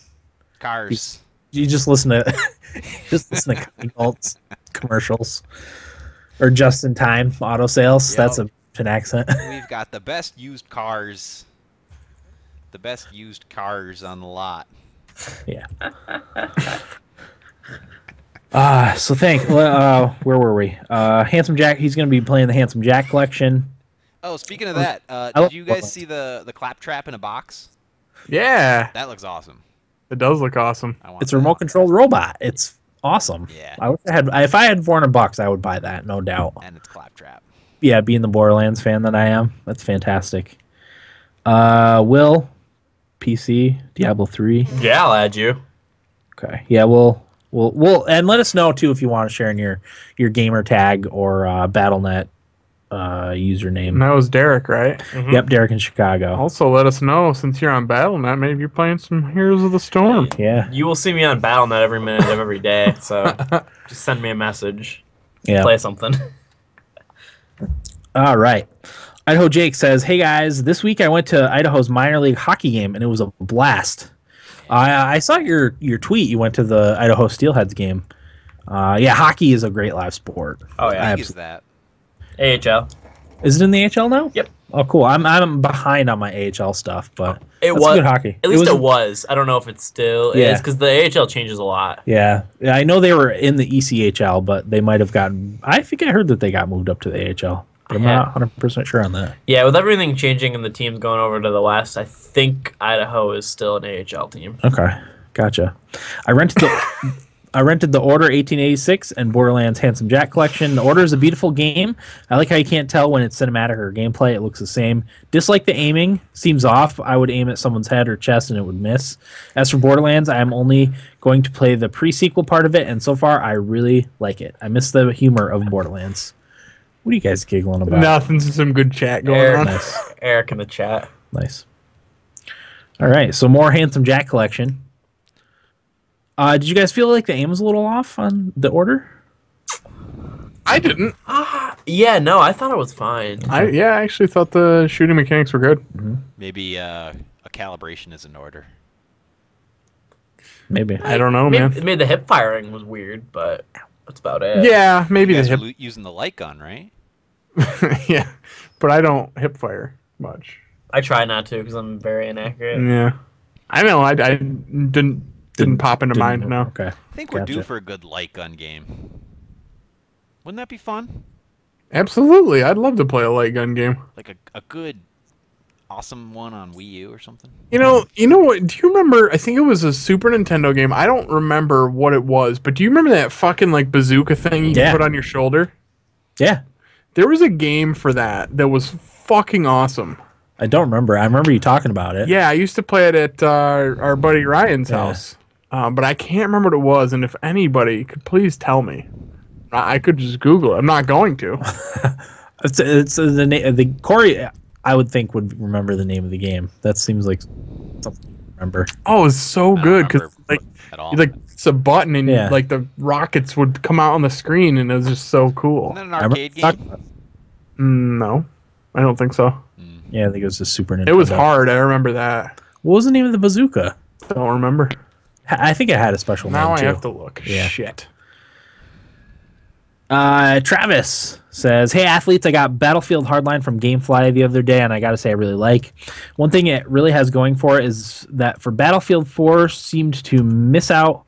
Cars.
You just listen to Colts commercials or just in time auto sales.
Yep.
That's an accent.
We've got the best used cars. The best used cars on the lot.
Yeah. So where were we? Handsome Jack, he's going to be playing the Handsome Jack collection.
Oh, speaking of that, did you guys see the claptrap in a box?
Yeah.
That looks awesome.
It does look awesome.
It's a remote controlled robot. It's awesome.
Yeah.
I wish if I had $400, I would buy that, no doubt.
And it's claptrap.
Yeah, being the Borderlands fan that I am, that's fantastic. Will, PC, Diablo 3.
Yeah, I'll add you.
Okay. Yeah, we'll and let us know too if you want to share in your gamer tag or BattleNet username.
And that was Derek, right?
Mm-hmm.
Yep, Derek in Chicago.
Also, let us know since you're on BattleNet. Maybe you're playing some Heroes of the Storm.
Yeah.
You will see me on BattleNet every minute of every day. So just send me a message.
Yeah.
Play something.
All right. Idaho Jake says, "Hey guys, this week I went to Idaho's minor league hockey game and it was a blast. I saw your tweet. You went to the Idaho Steelheads game. Yeah, hockey is a great live sport.
Oh yeah,
What league is that?
AHL.
Is it in the AHL now?
Yep.
Oh, cool. I'm behind on my AHL stuff, but
It
that's
was
good hockey.
At least it was. I don't know if it still
Yeah.
is because the AHL changes a lot.
Yeah, I know they were in the ECHL, but they might have gotten. I think I heard that they got moved up to the AHL. But I'm not 100% sure on that.
Yeah, with everything changing and the teams going over to the West, I think Idaho is still an AHL team.
Okay, gotcha. I rented the Order 1886 and Borderlands Handsome Jack collection. The Order is a beautiful game. I like how you can't tell when it's cinematic or gameplay. It looks the same. Dislike the aiming. Seems off. I would aim at someone's head or chest and it would miss. As for Borderlands, I am only going to play the pre-sequel part of it, and so far I really like it. I miss the humor of Borderlands. What are you guys giggling about?
Nothing's some good chat going on.
Nice.
Eric in the chat.
Nice. All right, so more Handsome Jack collection. Did you guys feel like the aim was a little off on the Order?
I didn't.
Yeah, no, I thought it was fine.
I actually thought the shooting mechanics were good.
Mm-hmm.
Maybe a calibration is in order.
Maybe.
I don't know, man.
Maybe the hip firing was weird, but that's about it.
Yeah, maybe
You
the
guys
hip.
were using the light gun, right?
Yeah, but I don't hip fire much.
I try not to because I'm very inaccurate.
Yeah, I know. I didn't pop into mind. No.
Okay.
I think we're
Gotcha.
due for a good light gun game. Wouldn't that be fun?
Absolutely, I'd love to play a light gun game.
Like a good, awesome one on Wii U or something?
You know what? Do you remember? I think it was a Super Nintendo game. I don't remember what it was, but do you remember that fucking like bazooka thing you
Yeah.
put on your shoulder?
Yeah.
There was a game for that was fucking awesome.
I don't remember. I remember you talking about it.
Yeah, I used to play it at our buddy Ryan's
Yeah.
house, but I can't remember what it was. And if anybody could please tell me, I could just Google it. I'm not going to.
It's the Corey. I would think would remember the name of the game. That seems like something you remember.
Oh, it's so
I don't
good because
remember
like
at all.
you like it's a button and
Yeah.
like the rockets would come out on the screen and it was just so cool.
Isn't that an arcade game?
No, I don't think so.
Yeah, I think it was just Super Nintendo.
It was hard. I remember that.
What was the name of the bazooka?
Don't remember.
I think it had a special
Now
name
I
too.
have to look.
Yeah.
Shit.
Travis says, "Hey athletes, I got Battlefield Hardline from GameFly the other day, and I gotta say I really like. One thing it really has going for it is that for Battlefield 4 seemed to miss out.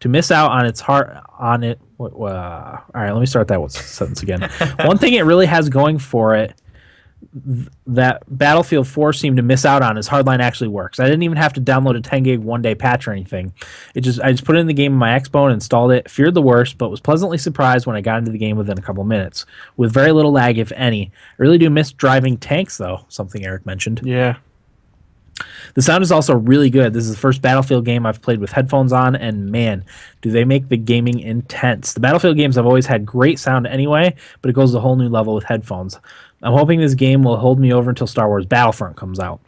To miss out on its heart on it. All right, let me start that sentence again. One thing it really has going for it that Battlefield 4 seemed to miss out on is Hardline actually works. I didn't even have to download a 10 gig one-day patch or anything. I just put it in the game on my Xbone and installed it, feared the worst, but was pleasantly surprised when I got into the game within a couple minutes, with very little lag, if any. I really do miss driving tanks, though, something Eric mentioned.
Yeah.
The sound is also really good. This is the first Battlefield game I've played with headphones on, and man, do they make the gaming intense. The Battlefield games have always had great sound anyway, but it goes a whole new level with headphones. I'm hoping this game will hold me over until Star Wars Battlefront comes out.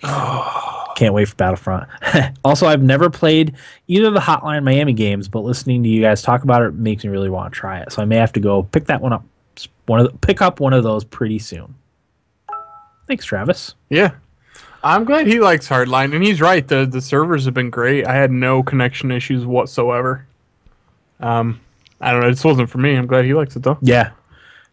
Can't wait for Battlefront. Also, I've never played either of the Hotline Miami games, but listening to you guys talk about it makes me really want to try it. So I may have to go pick that one up. Pick up one of those pretty soon. Thanks, Travis.
Yeah. I'm glad he likes Hardline, and he's right. The servers have been great. I had no connection issues whatsoever. I don't know. It just wasn't for me. I'm glad he likes it, though.
Yeah.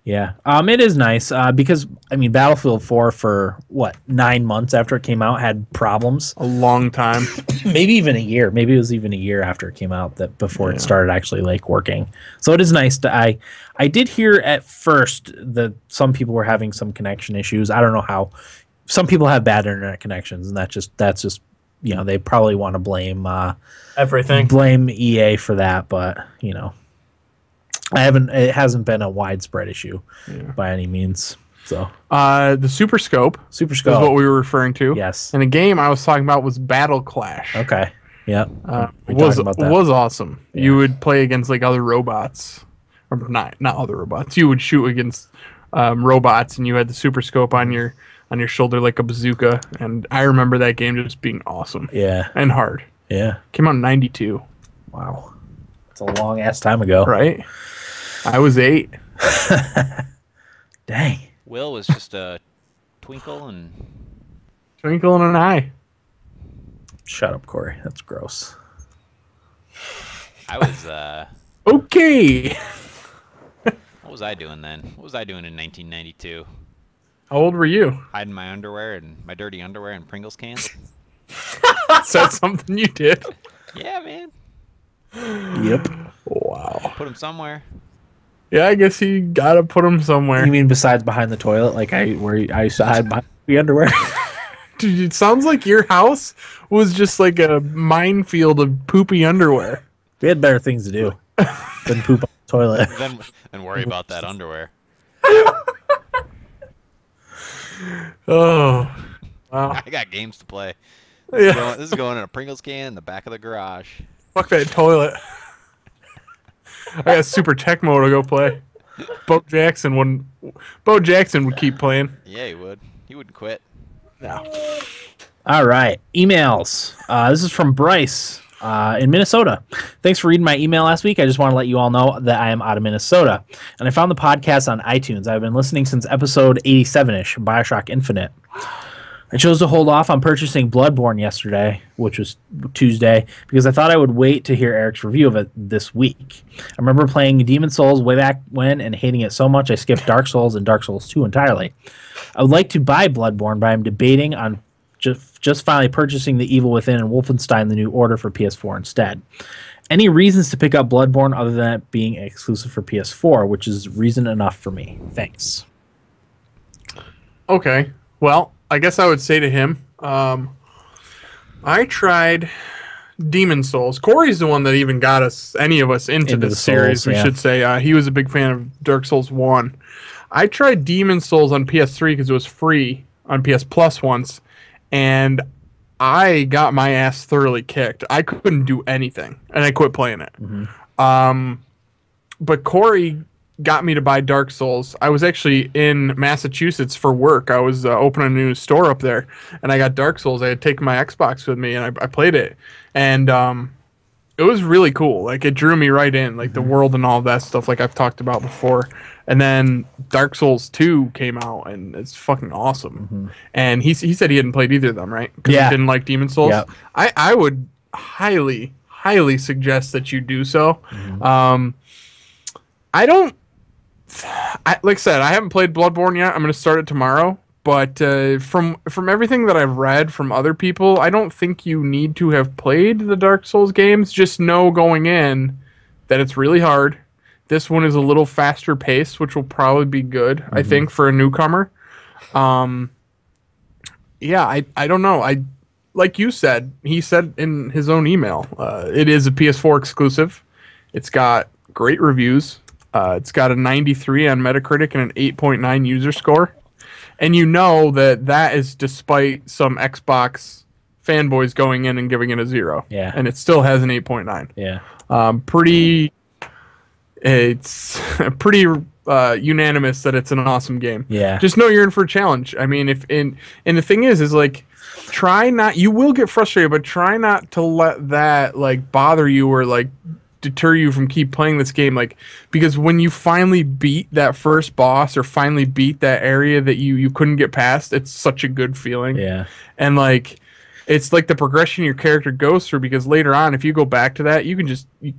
It is nice because, I mean, Battlefield 4 for, 9 months after it came out had problems.
A long time.
Maybe even a year. Maybe it was even a year after it came out before it started actually, working. So it is nice I did hear at first that some people were having some connection issues. I don't know how. Some people have bad internet connections, and that's just they probably want to blame
everything.
Blame EA for that, but it hasn't been a widespread issue by any means. So
the Super Scope is what we were referring to.
Yes.
And the game I was talking about was Battle Clash.
Okay. Yeah.
Was awesome.
Yeah.
You would play against other robots, or not other robots. You would shoot against robots, and you had the Super Scope on your shoulder like a bazooka. And I remember that game just being awesome.
Yeah.
And hard.
Yeah.
Came out in '92.
Wow. It's a long ass time ago.
Right. I was 8.
Dang.
Will was just a twinkle in
an eye.
Shut up, Corey. That's gross.
I was
Okay.
What was I doing then? What was I doing in 1992?
How old were you?
Hiding my underwear and my dirty underwear in Pringles cans.
Is that something you did?
Yeah, man.
Yep.
Wow.
Put them somewhere.
Yeah, I guess you gotta put them somewhere.
You mean besides behind the toilet, where I used to hide behind the underwear?
Dude, it sounds like your house was just like a minefield of poopy underwear.
We had better things to do than poop on the toilet.
Then worry about that underwear.
Oh, wow.
I got games to play.
Yeah.
This is going in a Pringles can in the back of the garage.
Fuck that toilet. I got Super Tecmo to go play. Bo Jackson would keep playing.
Yeah, he would. He wouldn't quit.
No.
All right. Emails. This is from Bryce in Minnesota. Thanks for reading my email last week. I just want to let you all know that I am out of Minnesota. And I found the podcast on iTunes. I've been listening since episode 87-ish, Bioshock Infinite. I chose to hold off on purchasing Bloodborne yesterday, which was Tuesday, because I thought I would wait to hear Eric's review of it this week. I remember playing Demon's Souls way back when and hating it so much I skipped Dark Souls and Dark Souls 2 entirely. I would like to buy Bloodborne, but I'm debating on just finally purchasing The Evil Within and Wolfenstein The New Order for PS4 instead. Any reasons to pick up Bloodborne other than it being exclusive for PS4, which is reason enough for me? Thanks.
Okay. Well, I guess I would say to him, I tried Demon's Souls. Corey's the one that even got any of us into this series, we should say. He was a big fan of Dark Souls 1. I tried Demon's Souls on PS3 because it was free on PS Plus once, and I got my ass thoroughly kicked. I couldn't do anything, and I quit playing it. Mm-hmm. But Corey got me to buy Dark Souls. I was actually in Massachusetts for work. I was opening a new store up there, and I got Dark Souls. I had taken my Xbox with me, and I played it. And It was really cool. Like, it drew me right in, like the world and all that stuff, like I've talked about before. And then Dark Souls 2 came out, and it's fucking awesome. And he said he hadn't played either of them, right? Because he didn't like Demon Souls. Yep. I would highly suggest that you do so. Like I said, I haven't played Bloodborne yet. I'm going to start it tomorrow. But from everything that I've read from other people, I don't think you need to have played the Dark Souls games. Just know going in that it's really hard. This one is a little faster paced, which will probably be good, I think, for a newcomer. Yeah, I don't know. Like you said, he said in his own email, it is a PS4 exclusive. It's got great reviews. It's got a 93 on Metacritic and an 8.9 user score. And you know that is despite some Xbox fanboys going in and giving it a 0.
Yeah.
And it still has an 8.9.
Yeah.
It's pretty unanimous that it's an awesome game.
Yeah.
Just know you're in for a challenge. I mean, and the thing is like, try not. You will get frustrated, but try not to let that like bother you or like deter you from keep playing this game. Like, because when you finally beat that first boss or finally beat that area that you couldn't get past, it's such a good feeling.
Yeah.
And like, it's like the progression your character goes through, because later on, if you go back to that, you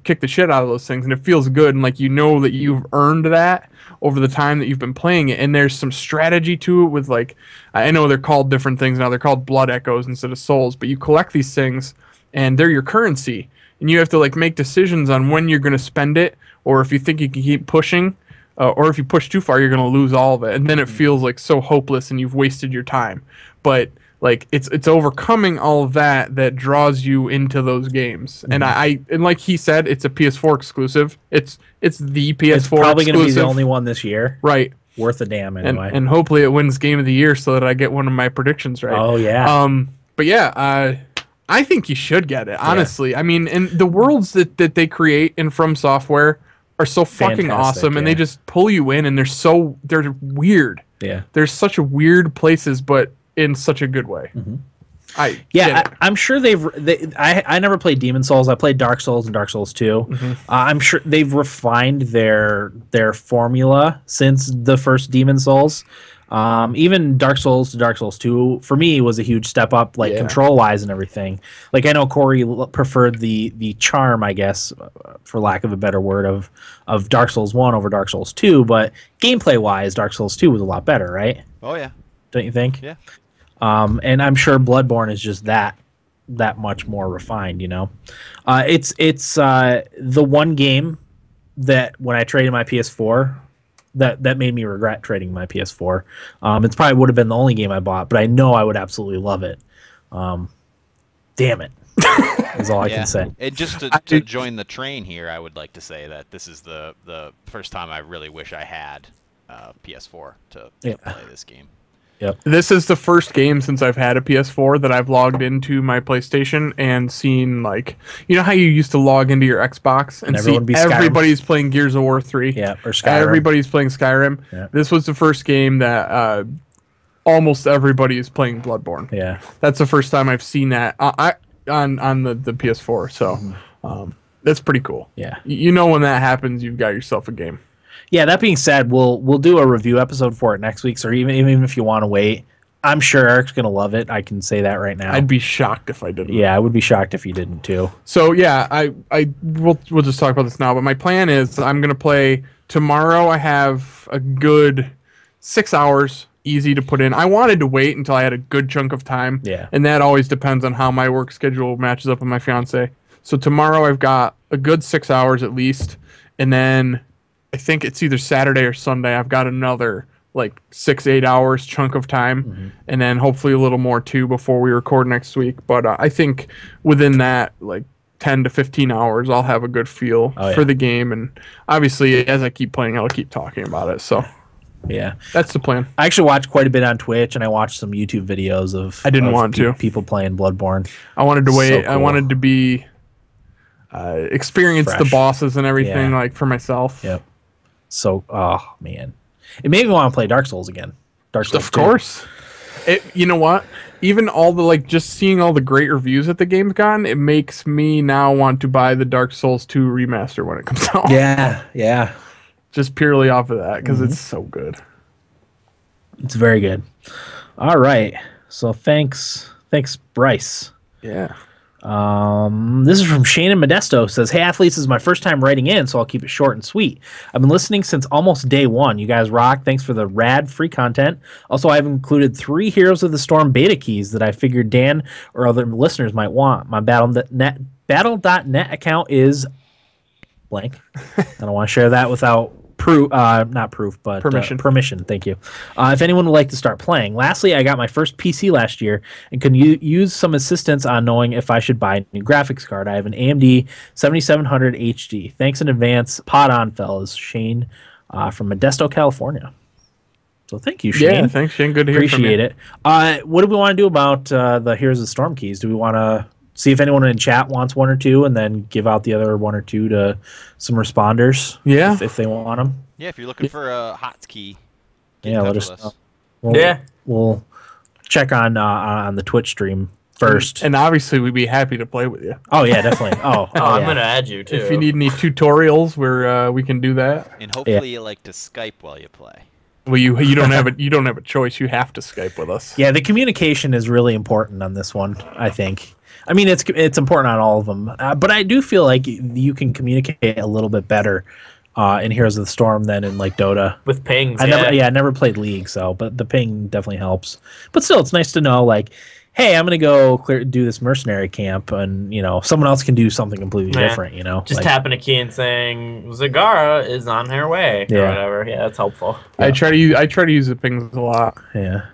kick the shit out of those things, and it feels good, and like you know that you've earned that over the time that you've been playing it. And there's some strategy to it with like, I know they're called different things now. They're called blood echoes instead of souls, but you collect these things, and they're your currency, and you have to like make decisions on when you're going to spend it, or if you think you can keep pushing, or if you push too far, you're going to lose all of it, and then it feels like so hopeless, and you've wasted your time. But like it's overcoming all of that draws you into those games. And and like he said, it's a PS4 exclusive. It's the PS4
It's probably going to be the
exclusive.
only one this year.
Right.
Worth a damn anyway.
And hopefully it wins Game of the Year so that I get one of my predictions right.
Oh yeah.
But yeah, I think you should get it, honestly. Yeah. I mean, and the worlds that they create in From Software are so fucking awesome, and they just pull you in, and they're weird.
Yeah.
They're such weird places, but in such a good way.
I'm sure I never played Demon Souls. I played Dark Souls and Dark Souls 2. I'm sure they've refined their formula since the first Demon Souls. Even Dark Souls to Dark Souls 2 for me was a huge step up, like control wise and everything. Like I know Corey preferred the charm, I guess, for lack of a better word, of Dark Souls 1 over Dark Souls 2, but gameplay wise, Dark Souls 2 was a lot better, right?
Oh yeah.
Don't you think?
Yeah.
And I'm sure Bloodborne is just that much more refined, you know. It's the one game that when I traded my PS4 that made me regret trading my PS4. It's probably would have been the only game I bought, but I know I would absolutely love it. Damn it. Is all I can say.
And just to join the train here, I would like to say that this is the first time I really wish I had PS4 to play this game.
Yep.
This is the first game since I've had a PS4 that I've logged into my PlayStation and seen, like, you know how you used to log into your Xbox and see everybody's playing Gears of War 3?
Yeah, or Skyrim.
Everybody's playing Skyrim.
Yeah.
This was the first game that almost everybody is playing Bloodborne.
Yeah.
That's the first time I've seen that on the PS4. So that's pretty cool.
Yeah.
You know, when that happens, you've got yourself a game.
Yeah, that being said, we'll do a review episode for it next week, so even if you want to wait, I'm sure Eric's going to love it. I can say that right now.
I'd be shocked if I didn't.
Yeah, I would be shocked if you didn't too.
So yeah, we'll just talk about this now, but my plan is I'm going to play tomorrow. I have a good 6 hours, easy to put in. I wanted to wait until I had a good chunk of time.
Yeah.
And that always depends on how my work schedule matches up with my fiance. So tomorrow I've got a good 6 hours at least, and then I think it's either Saturday or Sunday. I've got another like 6-8 hours chunk of time, and then hopefully a little more too before we record next week. But I think within that, like 10 to 15 hours, I'll have a good feel for the game. And obviously, as I keep playing, I'll keep talking about it. So
yeah,
that's the plan.
I actually watched quite a bit on Twitch, and I watched some YouTube videos of people playing Bloodborne.
I wanted to wait.
So cool.
I wanted to be experience the bosses and everything like for myself.
Yep. So, oh man, it made me want to play Dark Souls again. Dark Souls
of course. You know what? Even all the just seeing all the great reviews that the game's gotten, it makes me now want to buy the Dark Souls 2 remaster when it comes out.
Yeah.
Just purely off of that because it's so good.
It's very good. All right. So thanks, Bryce.
Yeah.
This is from Shane and Modesto. Says, "Hey athletes, this is my first time writing in, so I'll keep it short and sweet. I've been listening since almost day one. You guys rock. Thanks for the rad free content. Also, I've included 3 Heroes of the Storm beta keys that I figured Dan or other listeners might want. My Battle.net account is blank. I don't want to share that without permission. Thank you. If anyone would like to start playing. Lastly, I got my first PC last year and can use some assistance on knowing if I should buy a new graphics card. I have an AMD 7700 HD. Thanks in advance. Pod on, fellas." Shane from Modesto, California. So thank you, Shane.
Yeah, thanks, Shane. Good to hear from you.
Appreciate it. What do we want to do about the Heroes of the Storm keys? Do we want to see if anyone in chat wants 1 or 2, and then give out the other 1 or 2 to some responders?
Yeah,
if they want them.
Yeah, if you're looking for a hotkey,
let us know. We'll check on the Twitch stream first.
And obviously, we'd be happy to play with you.
Oh yeah, definitely. Oh,
I'm gonna add you too.
If you need any tutorials, we can do that.
And hopefully, you like to Skype while you play.
Well, you don't have a choice. You have to Skype with us.
Yeah, the communication is really important on this one, I think. I mean, it's important on all of them, but I do feel like you can communicate a little bit better in Heroes of the Storm than in Dota.
With pings.
I never played League, but the ping definitely helps. But still, it's nice to know hey, I'm gonna go do this mercenary camp, and someone else can do something completely different.
Just tapping a key and saying Zagara is on her way or whatever. Yeah, that's helpful.
I try to use the pings a lot.
Yeah.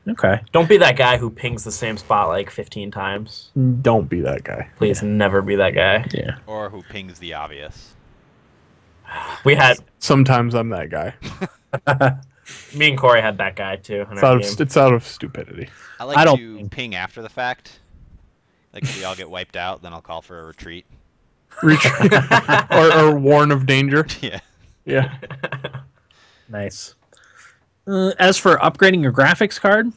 Okay.
Don't be that guy who pings the same spot 15 times.
Don't be that guy.
Please never be that guy.
Yeah.
Or who pings the obvious.
Sometimes I'm that guy.
Me and Corey had that guy too.
It's out of stupidity.
I like to ping after the fact. If we all get wiped out, then I'll call for a retreat.
or warn of danger.
Yeah.
Nice. As for upgrading your graphics card,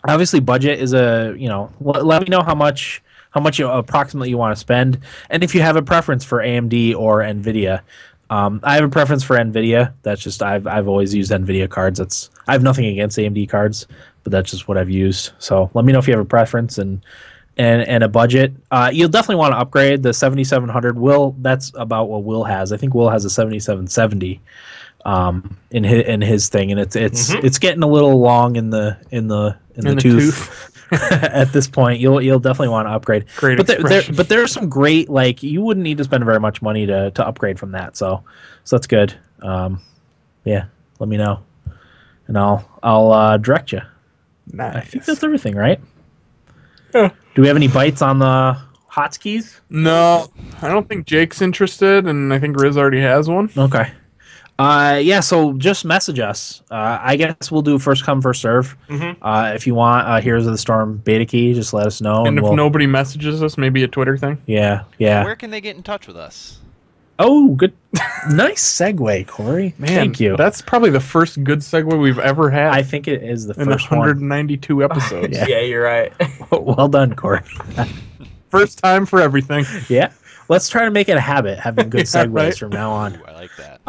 obviously budget is let me know how much approximately you want to spend, and if you have a preference for AMD or NVIDIA. I have a preference for NVIDIA. That's just I've always used NVIDIA cards. I have nothing against AMD cards, but that's just what I've used. So let me know if you have a preference and a budget. You'll definitely want to upgrade the 7700. That's about what Will has. I think Will has a 7770 in his thing, and it's getting a little long in the tooth. At this point, you'll definitely want to upgrade. But there are some great you wouldn't need to spend very much money to upgrade from that. So that's good. Let me know, and I'll direct you.
Nice.
I think that's everything, right?
Yeah.
Do we have any bites on the hotkeys?
No, I don't think Jake's interested, and I think Riz already has one.
Okay. So just message us. I guess we'll do first come, first serve. If you want Heroes of the Storm beta key, just let us know.
And if nobody messages us, maybe a Twitter thing.
Yeah.
Where can they get in touch with us?
Oh, good. Nice segue, Corey.
Man,
thank you.
That's probably the first good segue we've ever had.
I think it is the first
192 episodes.
Yeah, you're right.
Well done, Corey.
First time for everything.
Yeah. Let's try to make it a habit, having good segues from now on.
Ooh, I like that.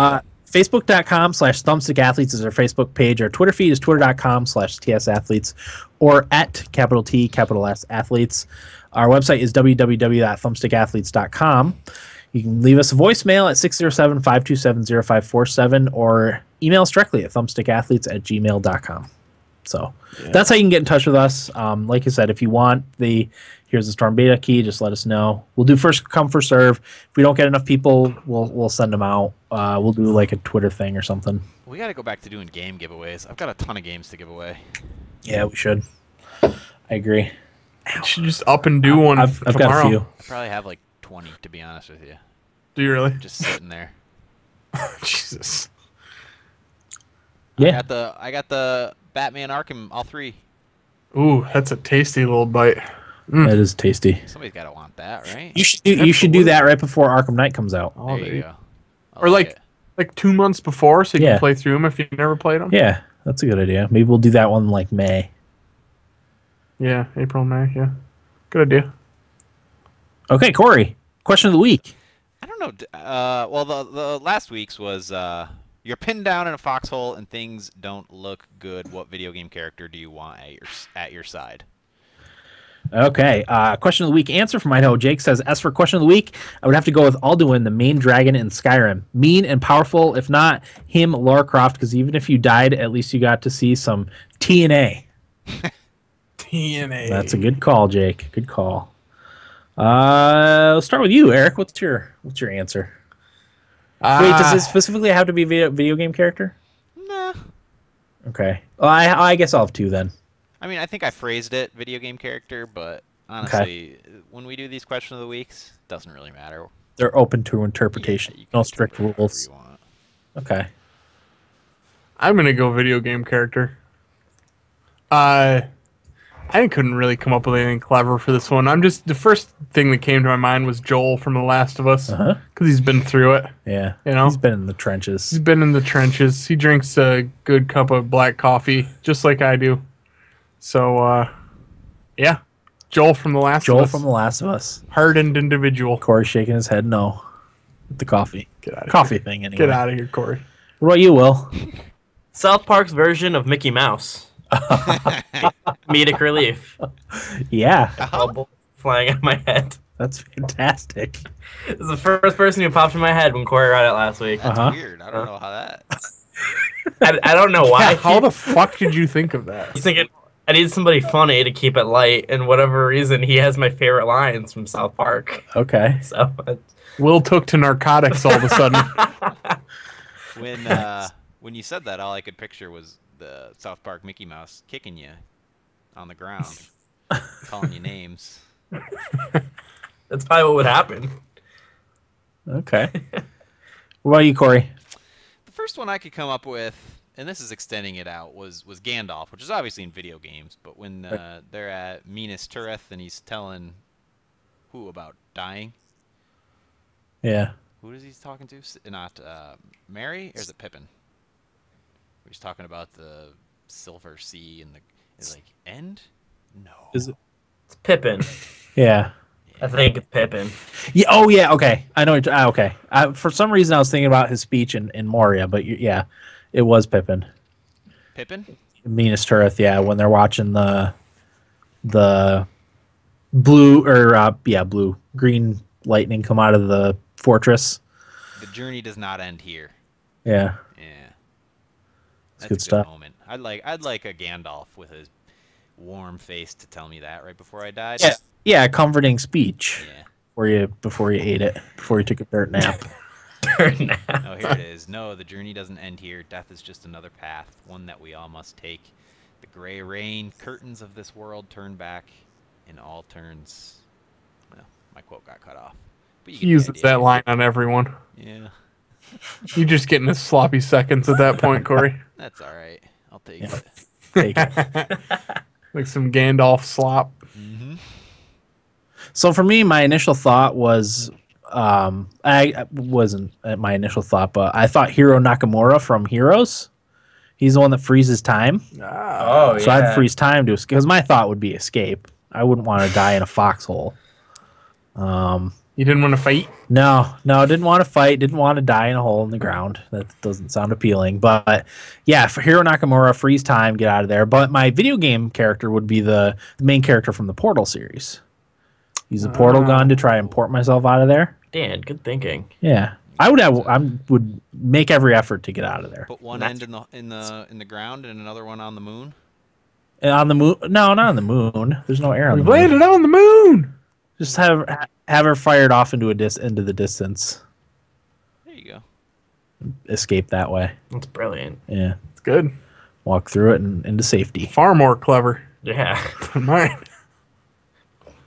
Facebook.com/thumbstickathlete is our Facebook page. Our Twitter feed is twitter.com/TSathletes or at capital T, capital S athletes. Our website is www.thumbstickathlete.com. You can leave us a voicemail at 607-527-0547 or email us directly at thumbstickathlete@gmail.com. So that's how you can get in touch with us. Like I said, if you want the Here's the Storm beta key, just let us know. We'll do first come, first serve. If we don't get enough people, we'll send them out. We'll do a Twitter thing or something.
We got to go back to doing game giveaways. I've got a ton of games to give away.
Yeah, we should. I agree.
You should just up and do one
I've
tomorrow.
got a few.
I probably have 20, to be honest with you.
Do you really?
Just sitting there.
Jesus.
Yeah.
I got the Batman Arkham, all 3.
Ooh, that's a tasty little bite.
That is tasty.
Somebody's got to want that, right?
You should do that right before Arkham Knight comes out.
There you go.
Or 2 months before, so you can play through them if you never played them.
Yeah, That's a good idea. Maybe we'll do that one like May.
Yeah, April, May. Yeah, good idea.
Okay, Corey. Question of the week.
I don't know. Well, the last week's was you're pinned down in a foxhole and things don't look good. What video game character do you want at your side?
Okay. Question of the week. Answer from Idaho. Jake says, as for question of the week, I would have to go with Alduin, the main dragon in Skyrim. Mean and powerful. If not him, Lara Croft, because even if you died, at least you got to see some TNA.
TNA.
That's a good call, Jake. Good call. Let's start with you, Eric. What's your answer? Wait, does it specifically have to be a video game character?
Nah.
Okay. Well, I guess I'll have two then.
I mean, I think I phrased it video game character, but honestly, when we do these question of the weeks, it doesn't really matter.
They're open to interpretation.
Yeah,
no strict rules. Okay.
I'm gonna go video game character. I couldn't really come up with anything clever for this one. The first thing that came to my mind was Joel from The Last of Us, because he's been through it.
Yeah,
you know,
he's been in the trenches.
He's been in the trenches. He drinks a good cup of black coffee, just like I do. So, yeah, Joel from The Last of Us.
Joel from The Last of Us.
Hardened individual.
Corey shaking his head no. With the coffee.
Get out of
coffee
here.
thing anyway.
Get out of here, Corey.
What about you, Will?
South Park's version of Mickey Mouse. Comedic relief.
Yeah.
Bubble flying at my head.
That's fantastic.
It's the first person who popped in my head when Corey read it last week.
That's weird. I don't know how that.
I don't know why.
Yeah, how the fuck did you think of that?
He's thinking, I need somebody funny to keep it light, and whatever reason, he has my favorite lines from South Park.
Okay.
So
Will took to narcotics all of a sudden.
When you said that, all I could picture was the South Park Mickey Mouse kicking you on the ground, calling you names.
That's probably what would happen.
Okay. What about you, Corey?
The first one I could come up with, and this is extending it out, was Gandalf, which is obviously in video games, but when they're at Minas Tirith and he's telling who about dying?
Yeah.
Who is he talking to? Not Mary, or is it Pippin? He's talking about the Silver Sea and is like end? No.
Is it?
It's Pippin.
Yeah.
I think it's Pippin.
Yeah. Oh, yeah. Okay. I know. Okay. For some reason, I was thinking about his speech in Moria, but yeah, it was Pippin.
Pippin?
Minas Tirith. Yeah, when they're watching the blue blue green lightning come out of the fortress.
The journey does not end here.
Yeah.
Yeah.
That's
good
good stuff.
Moment. I'd like a Gandalf with his warm face to tell me that right before I died.
Yeah. Yeah, comforting speech.
Yeah.
Before you ate it, before you took a dirt nap.
Dirt nap.
Oh, here it is. No, the journey doesn't end here. Death is just another path, one that we all must take. The gray rain, curtains of this world turn back, in all turns. Well, my quote got cut off. But
He uses that line on everyone.
Yeah.
You're just getting his sloppy seconds at that point, Corey.
That's all right. I'll take it.
Take it.
Like some Gandalf slop.
Mm-hmm.
So for me, my initial thought was, I wasn't my initial thought, but I thought Hiro Nakamura from Heroes. He's the one that freezes time.
Oh,
So I'd freeze time to escape. Because my thought would be escape. I wouldn't want to die in a foxhole.
You didn't want to fight?
No, didn't want to fight. Didn't want to die in a hole in the ground. That doesn't sound appealing. But yeah, for Hiro Nakamura, freeze time, get out of there. But my video game character would be the main character from the Portal series. Use a portal gun to try and port myself out of there.
Dan, good thinking.
Yeah, I would make every effort to get out of there.
Put one end in the ground and another one on the moon.
And on the moon? No, not on the moon. There's no air on
We
the moon.
landed on the moon.
Just have her fired off into the distance.
There you go.
Escape that way.
That's brilliant.
Yeah.
It's good.
Walk through it and into safety.
Far more clever
Yeah.
than mine.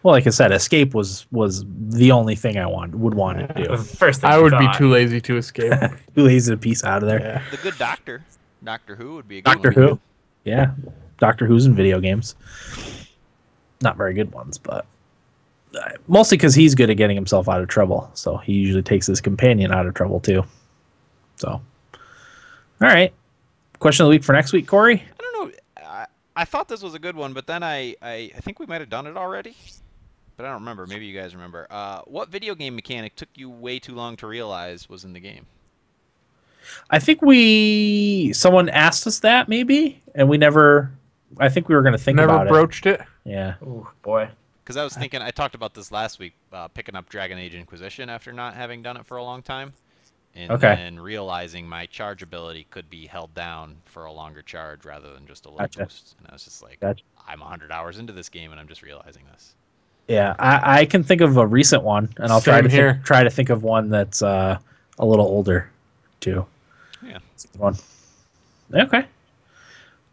Well, like I said, escape was the only thing I would want to do.
First thing
I
you
would be
thought.
too lazy to escape.
Too lazy to piece out of there.
Yeah.
The Good Doctor. Doctor Who would be a good
Doctor
one.
Who. Yeah. Doctor Who's in video games. Not very good ones, but mostly because he's good at getting himself out of trouble. So he usually takes his companion out of trouble too. So, all right. question of the week for next week, Corey?
I don't know. I thought this was a good one, but then I think we might have done it already. But I don't remember. Maybe you guys remember. What video game mechanic took you way too long to realize was in the game?
I think someone asked us that maybe, and we never. I think we were going to think about it.
Never broached it.
Yeah.
Oh boy.
Because I was thinking, I talked about this last week, picking up Dragon Age Inquisition after not having done it for a long time, and then realizing my charge ability could be held down for a longer charge rather than just a little boost. And I was just like, I'm 100 hours into this game, and I'm just realizing this.
Yeah, I can think of a recent one, and I'll try to think of one that's a little older, too.
Yeah.
One. Okay.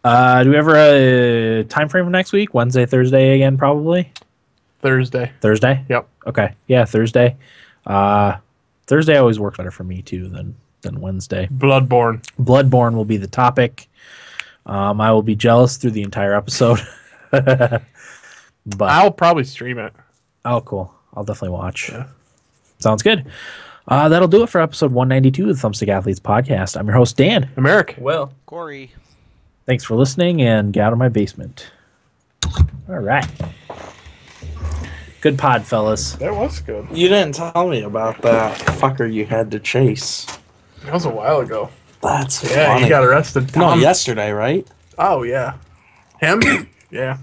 Do we have a time frame for next week? Wednesday, Thursday again, probably?
Thursday.
Thursday?
Yep.
Okay. Yeah, Thursday. Thursday always works better for me, too, than Wednesday.
Bloodborne.
Bloodborne will be the topic. I will be jealous through the entire episode. But
I'll probably stream it.
Oh, cool. I'll definitely watch. Yeah. Sounds good. That'll do it for episode 192 of the Thumbstick Athletes podcast. I'm your host, Dan.
I'm Eric.
Will.
Corey.
Thanks for listening, and get out of my basement. All right. Good pod, fellas.
That was good.
You didn't tell me about that fucker you had to chase.
That was a while ago.
That's
funny. He got arrested.
No, yesterday, right?
Oh, yeah. Him? Yeah.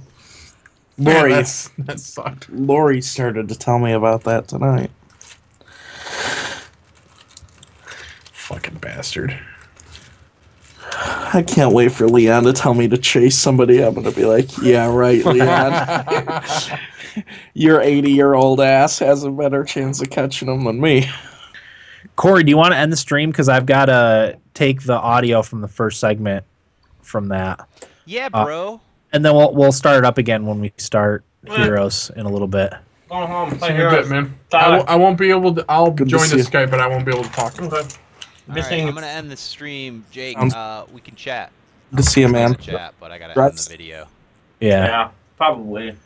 Lori.
Man, that sucked.
Lori started to tell me about that tonight.
Fucking bastard.
I can't wait for Leon to tell me to chase somebody. I'm going to be like, yeah, right, Leon. Your 80-year-old ass has a better chance of catching them than me.
Corey, do you want to end the stream? Because I've got to take the audio from the first segment from that.
Yeah, bro.
And then we'll start it up again when we start Heroes in a little bit.
Go home.
See you in a bit, man. I won't be able to. I'll
Good
join
to
the
see
Skype, but I won't be able to talk.
All right, I'm gonna end the stream, Jake. We can chat.
Good to see you, man.
Chat, but I gotta end the video.
Yeah.
Yeah, probably.